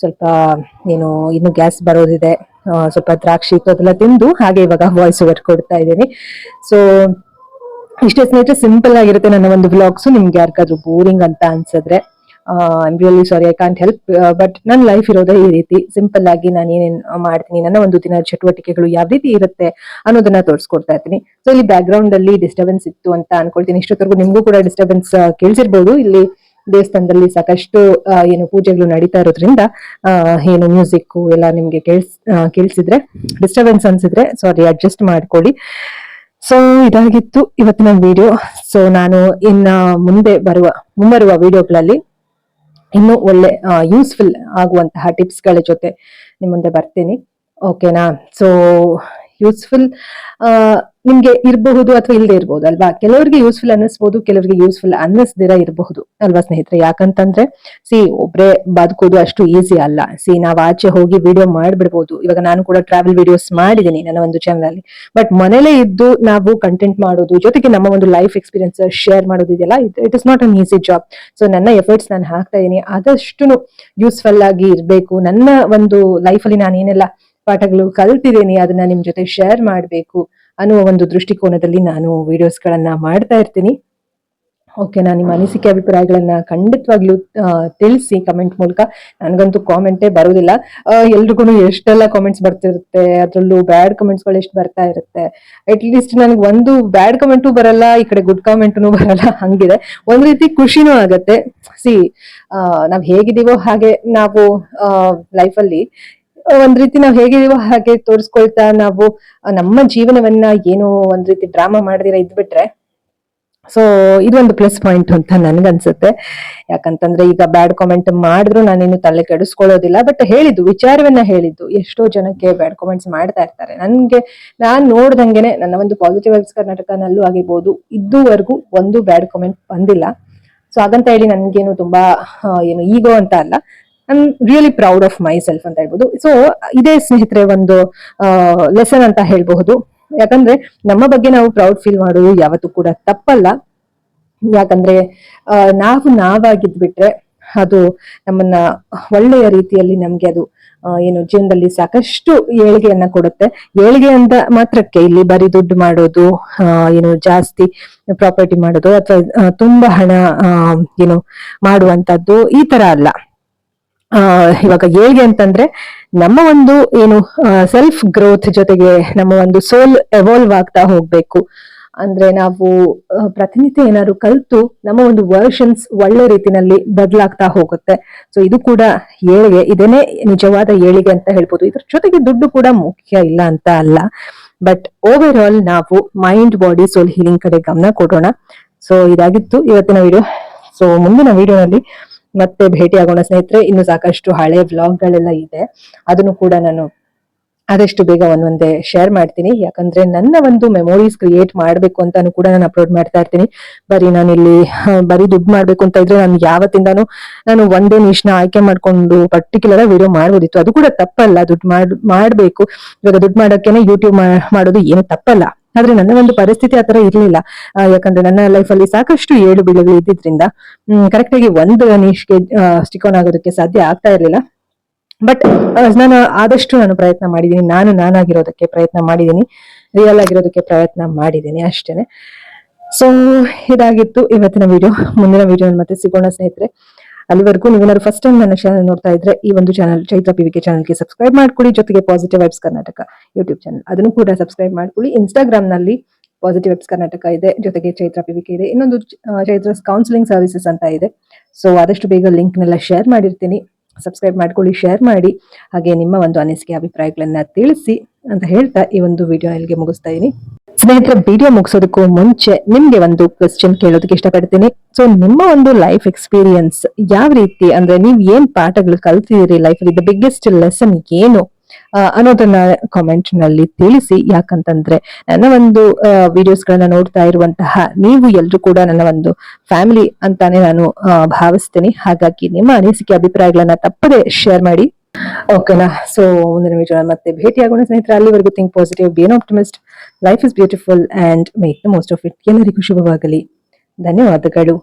ಸ್ವಲ್ಪ ಏನು ಇನ್ನು ಗ್ಯಾಸ್ ಬರೋದಿದೆ, ಸ್ವಲ್ಪ ದ್ರಾಕ್ಷಿ ಅದೆಲ್ಲ ತಿಂದು ಹಾಗೆ ಇವಾಗ ವಾಯ್ಸ್ ಓವರ್ ಕೊಡ್ತಾ ಇದ್ದೀನಿ. ಸೊ ಇಷ್ಟೇ ಸ್ನೇಹಿತರೆ, ಸಿಂಪಲ್ ಆಗಿರುತ್ತೆ ನನ್ನ ಒಂದು ವ್ಲಾಗ್ಸ್. ನಿಮ್ಗೆ ಯಾರಿಗಾದ್ರೂ ಬೋರಿಂಗ್ ಅಂತ ಅನ್ಸಿದ್ರೆ I am really sorry, I can't help. But ನನ್ನ ಲೈಫ್ ಇರೋದೇ ಈ ರೀತಿ ಸಿಂಪಲ್ ಆಗಿ ನಾನು ಏನೇನ್ ಮಾಡ್ತೀನಿ, ನನ್ನ ಒಂದು ದಿನ ಚಟುವಟಿಕೆಗಳು ಯಾವ ರೀತಿ ಇರುತ್ತೆ ಅನ್ನೋದನ್ನ ತೋರಿಸ್ಕೊಡ್ತಾ ಇರ್ತೀನಿ. ಸೊ ಇಲ್ಲಿ ಬ್ಯಾಕ್ ಗ್ರೌಂಡ್ ಅಲ್ಲಿ ಡಿಸ್ಟರ್ಬೆನ್ಸ್ ಇತ್ತು ಅಂತ ಅನ್ಕೊಳ್ತೀನಿ. ಇಷ್ಟೊತ್ತರೆಗೂ ನಿಮ್ಗೂ ಕೂಡ ಡಿಸ್ಟರ್ಬೆನ್ಸ್ ಕೇಳಿಸಿರ್ಬೋದು. ಇಲ್ಲಿ ದೇವಸ್ಥಾನದಲ್ಲಿ ಸಾಕಷ್ಟು ಏನು ಪೂಜೆಗಳು ನಡೀತಾ ಇರೋದ್ರಿಂದ ಏನು ಮ್ಯೂಸಿಕ್ ಎಲ್ಲ ನಿಮ್ಗೆ ಕೇಳಿಸಿದ್ರೆ ಡಿಸ್ಟರ್ಬೆನ್ಸ್ ಅನ್ಸಿದ್ರೆ ಸಾರಿ, ಅಡ್ಜಸ್ಟ್ ಮಾಡ್ಕೊಳ್ಳಿ. ಸೊ ಇದಾಗಿತ್ತು ಇವತ್ತಿನ ವಿಡಿಯೋ. ಸೊ ನಾನು ಇನ್ನ ಮುಂಬರುವ ವಿಡಿಯೋಗಳಲ್ಲಿ ಇನ್ನೂ ಒಳ್ಳೆ ಯೂಸ್ಫುಲ್ ಆಗುವಂತಹ ಟಿಪ್ಸ್ ಗಳ ಜೊತೆ ನಿಮ್ ಮುಂದೆ ಬರ್ತೀನಿ. ಓಕೆನಾ. ಸೊ ಯೂಸ್ಫುಲ್ ನಿಮ್ಗೆ ಇರಬಹುದು ಅಥವಾ ಇಲ್ಲದೆ ಇರಬಹುದು ಅಲ್ವಾ. ಕೆಲವರಿಗೆ ಯೂಸ್ಫುಲ್ ಅನ್ನಿಸ್ಬೋದು, ಕೆಲವರಿಗೆ ಯೂಸ್ಫುಲ್ ಅನ್ನಿಸ್ದಿರ ಇರಬಹುದು ಅಲ್ವಾ ಸ್ನೇಹಿತರೆ. ಯಾಕಂತಂದ್ರೆ ಒಬ್ರೇ ಬದುಕೋದು ಅಷ್ಟು ಈಸಿ ಅಲ್ಲ. ನಾವ್ ಆಚೆ ಹೋಗಿ ವಿಡಿಯೋ ಮಾಡ್ಬಿಡ್ಬೋದು. ಇವಾಗ ನಾನು ಕೂಡ ಟ್ರಾವೆಲ್ ವಿಡಿಯೋಸ್ ಮಾಡಿದೀನಿ ನನ್ನ ಒಂದು ಚಾನಲ್ ಅಲ್ಲಿ. ಬಟ್ ಮನೇಲೇ ಇದ್ದು ನಾವು ಕಂಟೆಂಟ್ ಮಾಡೋದು, ಜೊತೆಗೆ ನಮ್ಮ ಒಂದು ಲೈಫ್ ಎಕ್ಸ್ಪೀರಿಯನ್ಸ್ ಶೇರ್ ಮಾಡೋದು ಇದೆಯಲ್ಲ, it is not an easy job. So ನನ್ನ ಎಫರ್ಟ್ಸ್ ನಾನು ಹಾಕ್ತಾ ಇದೀನಿ, ಆದಷ್ಟು ಯೂಸ್ಫುಲ್ ಆಗಿ ಇರ್ಬೇಕು. ನನ್ನ ಒಂದು ಲೈಫ್ ಅಲ್ಲಿ ನಾನು ಏನೆಲ್ಲ ಪಾಠಗಳು ಕಲ್ತಿದ್ದೀನಿ ಅದನ್ನ ನಿಮ್ ಜೊತೆ ಶೇರ್ ಮಾಡ್ಬೇಕು ಅನ್ನುವ ಒಂದು ದೃಷ್ಟಿಕೋನದಲ್ಲಿ ನಾನು ವಿಡಿಯೋಸ್ ಗಳನ್ನ ಮಾಡ್ತಾ ಇರ್ತೀನಿ. ಓಕೆನಾ. ನಿಮ್ಮ ಅನಿಸಿಕೆ ಅಭಿಪ್ರಾಯಗಳನ್ನ ಖಂಡಿತವಾಗ್ಲೂ ತಿಳಿಸಿ ಕಮೆಂಟ್ ಮೂಲಕ. ನನ್ಗಂತೂ ಕಾಮೆಂಟೇ ಬರೋದಿಲ್ಲ. ಎಲ್ರಿಗೂ ಎಷ್ಟೆಲ್ಲ ಕಾಮೆಂಟ್ಸ್ ಬರ್ತಿರುತ್ತೆ, ಅದ್ರಲ್ಲೂ ಬ್ಯಾಡ್ ಕಮೆಂಟ್ಸ್ ಗಳು ಎಷ್ಟು ಬರ್ತಾ ಇರುತ್ತೆ. ಅಟ್ ಲೀಸ್ಟ್ ನನಗೆ ಒಂದು ಬ್ಯಾಡ್ ಕಮೆಂಟು ಬರಲ್ಲ, ಈ ಕಡೆ ಗುಡ್ ಕಾಮೆಂಟ್ನು ಬರಲ್ಲ. ಹಂಗಿದೆ ಒಂದ್ ರೀತಿ ಖುಷಿನೂ ಆಗತ್ತೆ. ನಾವ್ ಹೇಗಿದೀವೋ ಹಾಗೆ ನಾವು ಲೈಫಲ್ಲಿ ಒಂದ್ ರೀತಿ ನಾವ್ ಹೇಗಿದೀವೋ ಹಾಗೆ ತೋರಿಸ್ಕೊಳ್ತಾ ನಾವು ನಮ್ಮ ಜೀವನವನ್ನ ಏನೋ ಒಂದ್ ರೀತಿ ಡ್ರಾಮಾ ಮಾಡದಿರ ಇದ್ಬಿಟ್ರೆ ಸೊ ಇದೊಂದು ಪ್ಲಸ್ ಪಾಯಿಂಟ್ ಅಂತ ನನ್ಗನ್ಸುತ್ತೆ. ಯಾಕಂತಂದ್ರೆ ಈಗ ಬ್ಯಾಡ್ ಕಾಮೆಂಟ್ ಮಾಡಿದ್ರು ನಾನೇನು ತಲೆ ಕೆಡಿಸ್ಕೊಳ್ಳೋದಿಲ್ಲ. ಬಟ್ ವಿಚಾರವನ್ನ ಹೇಳಿದ್ದು ಎಷ್ಟೋ ಜನಕ್ಕೆ ಬ್ಯಾಡ್ ಕಾಮೆಂಟ್ಸ್ ಮಾಡ್ತಾ ಇರ್ತಾರೆ. ನಾನ್ ನೋಡ್ದಂಗೆನೆ ನನ್ನ ಒಂದು ಪಾಸಿಟಿವ್ ವೈಬ್ಸ್ ಕರ್ನಾಟಕನಲ್ಲೂ ಆಗಿರ್ಬೋದು, ಇದುವರೆಗೂ ಒಂದು ಬ್ಯಾಡ್ ಕಾಮೆಂಟ್ ಬಂದಿಲ್ಲ. ಸೊ ಹಾಗಂತ ಹೇಳಿ ನನ್ಗೇನು ತುಂಬಾ ಏನು ಈಗೋ ಅಂತ ಅಲ್ಲ, I am really proud of my self ಅಂತ ಹೇಳ್ಬೋದು. ಸೊ ಇದೇ ಸ್ನೇಹಿತರೆ ಒಂದು ಲೆಸನ್ ಅಂತ ಹೇಳ್ಬಹುದು. ಯಾಕಂದ್ರೆ ನಮ್ಮ ಬಗ್ಗೆ ನಾವು ಪ್ರೌಡ್ ಫೀಲ್ ಮಾಡೋದು ಯಾವತ್ತೂ ಕೂಡ ತಪ್ಪಲ್ಲ. ಯಾಕಂದ್ರೆ ನಾವಾಗಿದ್ಬಿಟ್ರೆ ಅದು ನಮ್ಮನ್ನ ಒಳ್ಳೆಯ ರೀತಿಯಲ್ಲಿ ನಮ್ಗೆ ಅದು ಏನು ಜೀವನದಲ್ಲಿ ಸಾಕಷ್ಟು ಏಳಿಗೆಯನ್ನ ಕೊಡುತ್ತೆ. ಏಳಿಗೆ ಅಂತ ಮಾತ್ರಕ್ಕೆ ಇಲ್ಲಿ ಬರೀ ದುಡ್ಡು ಮಾಡೋದು, ಏನು ಜಾಸ್ತಿ ಪ್ರಾಪರ್ಟಿ ಮಾಡೋದು ಅಥವಾ ತುಂಬಾ ಹಣ ಏನು ಮಾಡುವಂತದ್ದು ಈ ತರ ಅಲ್ಲ. ಇವಾಗ ಏಳಿಗೆ ಅಂತಂದ್ರೆ ನಮ್ಮ ಒಂದು ಏನು ಸೆಲ್ಫ್ ಗ್ರೋತ್ ಜೊತೆಗೆ ನಮ್ಮ ಒಂದು ಸೋಲ್ ಎವಾಲ್ವ್ ಆಗ್ತಾ ಹೋಗ್ಬೇಕು. ಅಂದ್ರೆ ನಾವು ಪ್ರತಿನಿತ್ಯ ಏನಾದ್ರು ಕಲ್ತು ನಮ್ಮ ಒಂದು ವರ್ಷನ್ಸ್ ಒಳ್ಳೆ ರೀತಿನಲ್ಲಿ ಬದಲಾಗ್ತಾ ಹೋಗುತ್ತೆ. ಸೊ ಇದು ಕೂಡ ಏಳಿಗೆ, ಇದೇನೆ ನಿಜವಾದ ಏಳಿಗೆ ಅಂತ ಹೇಳ್ಬೋದು. ಇದ್ರ ಜೊತೆಗೆ ದುಡ್ಡು ಕೂಡ ಮುಖ್ಯ ಇಲ್ಲ ಅಂತ ಅಲ್ಲ. ಬಟ್ ಓವರ್ ಆಲ್ ನಾವು ಮೈಂಡ್, ಬಾಡಿ, ಸೋಲ್ ಹೀಲಿಂಗ್ ಕಡೆ ಗಮನ ಕೊಡೋಣ. ಸೊ ಇದಾಗಿತ್ತು ಇವತ್ತಿನ ವಿಡಿಯೋ. ಸೊ ಮುಂದಿನ ವಿಡಿಯೋನಲ್ಲಿ ಮತ್ತೆ ಭೇಟಿ ಆಗೋಣ ಸ್ನೇಹಿತರೆ. ಇನ್ನು ಸಾಕಷ್ಟು ಹಳೆ ವ್ಲಾಗ್ಗಳೆಲ್ಲ ಇದೆ, ಅದನ್ನು ಕೂಡ ನಾನು ಆದಷ್ಟು ಬೇಗ ಒಂದೊಂದೇ ಶೇರ್ ಮಾಡ್ತೀನಿ. ಯಾಕಂದ್ರೆ ನನ್ನ ಒಂದು ಮೆಮೊರೀಸ್ ಕ್ರಿಯೇಟ್ ಮಾಡ್ಬೇಕು ಅಂತಾನು ಕೂಡ ನಾನು ಅಪ್ಲೋಡ್ ಮಾಡ್ತಾ ಇರ್ತೀನಿ. ನಾನಿಲ್ಲಿ ಬರೀ ದುಡ್ಡು ಮಾಡ್ಬೇಕು ಅಂತ ಇದ್ರೆ ನಾನು ಯಾವತ್ತಿಂದಾನು ನಾನು ಒಂದೇ ನಿಶ್ನ ಆಯ್ಕೆ ಮಾಡ್ಕೊಂಡು ಪರ್ಟಿಕ್ಯುಲರ್ ವಿಡಿಯೋ ಮಾಡ್ಬೋದಿತ್ತು. ಅದು ಕೂಡ ತಪ್ಪಲ್ಲ, ದುಡ್ಡು ಮಾಡ್ಬೇಕು. ಇವಾಗ ದುಡ್ಡು ಮಾಡೋಕೆನೆ ಯೂಟ್ಯೂಬ್ ಮಾಡೋದು ಏನು ತಪ್ಪಲ್ಲ. ಆದ್ರೆ ನನ್ನ ಒಂದು ಪರಿಸ್ಥಿತಿ ಆತರ ಇರ್ಲಿಲ್ಲ. ಯಾಕಂದ್ರೆ ನನ್ನ ಲೈಫ್ ಅಲ್ಲಿ ಸಾಕಷ್ಟು ಏಳು ಬೀಳುಗಳು ಇದ್ದಿದ್ರಿಂದ ಕರೆಕ್ಟ್ ಆಗಿ ಒಂದು ನಿಶ್ಗೆ ಸ್ಟಿಕ್ ಆನ್ ಆಗೋದಕ್ಕೆ ಸಾಧ್ಯ ಆಗ್ತಾ ಇರ್ಲಿಲ್ಲ. ಬಟ್ ನಾನು ಪ್ರಯತ್ನ ಮಾಡಿದ್ದೀನಿ. ನಾನಾಗಿರೋದಕ್ಕೆ ಪ್ರಯತ್ನ ಮಾಡಿದ್ದೀನಿ, ರಿಯಲ್ ಆಗಿರೋದಕ್ಕೆ ಪ್ರಯತ್ನ ಮಾಡಿದ್ದೀನಿ ಅಷ್ಟೇನೆ. ಸೊ ಇದಾಗಿತ್ತು ಇವತ್ತಿನ ವಿಡಿಯೋ. ಮುಂದಿನ ವಿಡಿಯೋ ಮತ್ತೆ ಸಿಗೋಣ ಸ್ನೇಹಿತರೆ. ಅಲ್ಲಿವರೆಗೂ ನೀವೇನಾದ್ರು ಫಸ್ಟ್ ಟೈಮ್ ನನ್ನ ಚಾನಲ್ ನೋಡ್ತಾ ಇದ್ರೆ ಈ ಒಂದು ಚಾನಲ್ ಚೈತ್ರ PVK ಚಾನಲ್ಗೆ ಸಬ್ಸ್ಕ್ರೈಬ್ ಮಾಡ್ಕೊಳ್ಳಿ. ಜೊತೆಗೆ positive vibes Karnataka YouTube channel ಅದನ್ನು ಕೂಡ ಸಬ್ಸ್ಕ್ರೈಬ್ ಮಾಡ್ಕೊಳ್ಳಿ. ಇನ್ಸ್ಟಾಗ್ರಾಮ್ ನಲ್ಲಿ ಪಾಸಿಟಿವ್ ವೈಬ್ಸ್ ಕರ್ನಾಟಕ ಇದೆ, ಜೊತೆಗೆ ಚೈತ್ರ PVK ಇದೆ. ಇನ್ನೊಂದು ಚೈತ್ರ ಕೌನ್ಸಿಲಿಂಗ್ ಸರ್ವಿಸಸ್ ಅಂತ ಇದೆ. ಸೊ ಆದಷ್ಟು ಬೇಗ ಲಿಂಕ್ ನೆಲ್ಲ ಶೇರ್ ಮಾಡಿರ್ತೀನಿ. ಸಬ್ಸ್ಕ್ರೈಬ್ ಮಾಡ್ಕೊಳ್ಳಿ, ಶೇರ್ ಮಾಡಿ, ಹಾಗೆ ನಿಮ್ಮ ಒಂದು ಅನಿಸಿಕೆ ಅಭಿಪ್ರಾಯಗಳನ್ನ ತಿಳಿಸಿ ಅಂತ ಹೇಳ್ತಾ ಈ ಒಂದು ವಿಡಿಯೋ ಇಲ್ಲಿಗೆ ಮುಗಿಸ್ತಾ ಇದೀನಿ ಸ್ನೇಹಿತರೆ. ವಿಡಿಯೋ ಮುಗಿಸೋದಕ್ಕೂ ಮುಂಚೆ ನಿಮ್ಗೆ ಒಂದು ಕ್ವೆಶ್ಚನ್ ಕೇಳೋದಕ್ಕೆ ಇಷ್ಟಪಡ್ತೀನಿ. ಸೊ ನಿಮ್ಮ ಒಂದು ಲೈಫ್ ಎಕ್ಸ್ಪೀರಿಯನ್ಸ್ ಯಾವ ರೀತಿ, ಅಂದ್ರೆ ನೀವ್ ಏನ್ ಪಾಠಗಳು ಕಲ್ತಿದ್ದೀರಿ ಲೈಫ್ ಅಲ್ಲಿ, ದ ಬಿಗ್ಗೆಸ್ಟ್ ಲೆಸನ್ ಏನು ಅನ್ನೋದನ್ನ ಕಾಮೆಂಟ್ ನಲ್ಲಿ ತಿಳಿಸಿ. ಯಾಕಂತಂದ್ರೆ ನನ್ನ ಒಂದು ವಿಡಿಯೋಸ್ ಗಳನ್ನ ನೋಡ್ತಾ ಇರುವಂತಹ ನೀವು ಎಲ್ರು ಕೂಡ ನನ್ನ ಒಂದು ಫ್ಯಾಮಿಲಿ ಅಂತಾನೆ ನಾನು ಭಾವಿಸ್ತೀನಿ. ಹಾಗಾಗಿ ನಿಮ್ಮ ಅನಿಸಿಕೆ ಅಭಿಪ್ರಾಯಗಳನ್ನ ತಪ್ಪದೆ ಶೇರ್ ಮಾಡಿ, ಓಕೆನಾ? ಸೊ ಮುಂದಿನ ವಿಡಿಯೋ ಮತ್ತೆ ಭೇಟಿ ಆಗೋಣ ಸ್ನೇಹಿತರೆ. ಅಲ್ಲಿವರೆಗೂ think positive, B on optimist, life is beautiful and make the most of it. ಎಲ್ಲರಿಗೂ ಶುಭವಾಗಲಿ. ಧನ್ಯವಾದಗಳು.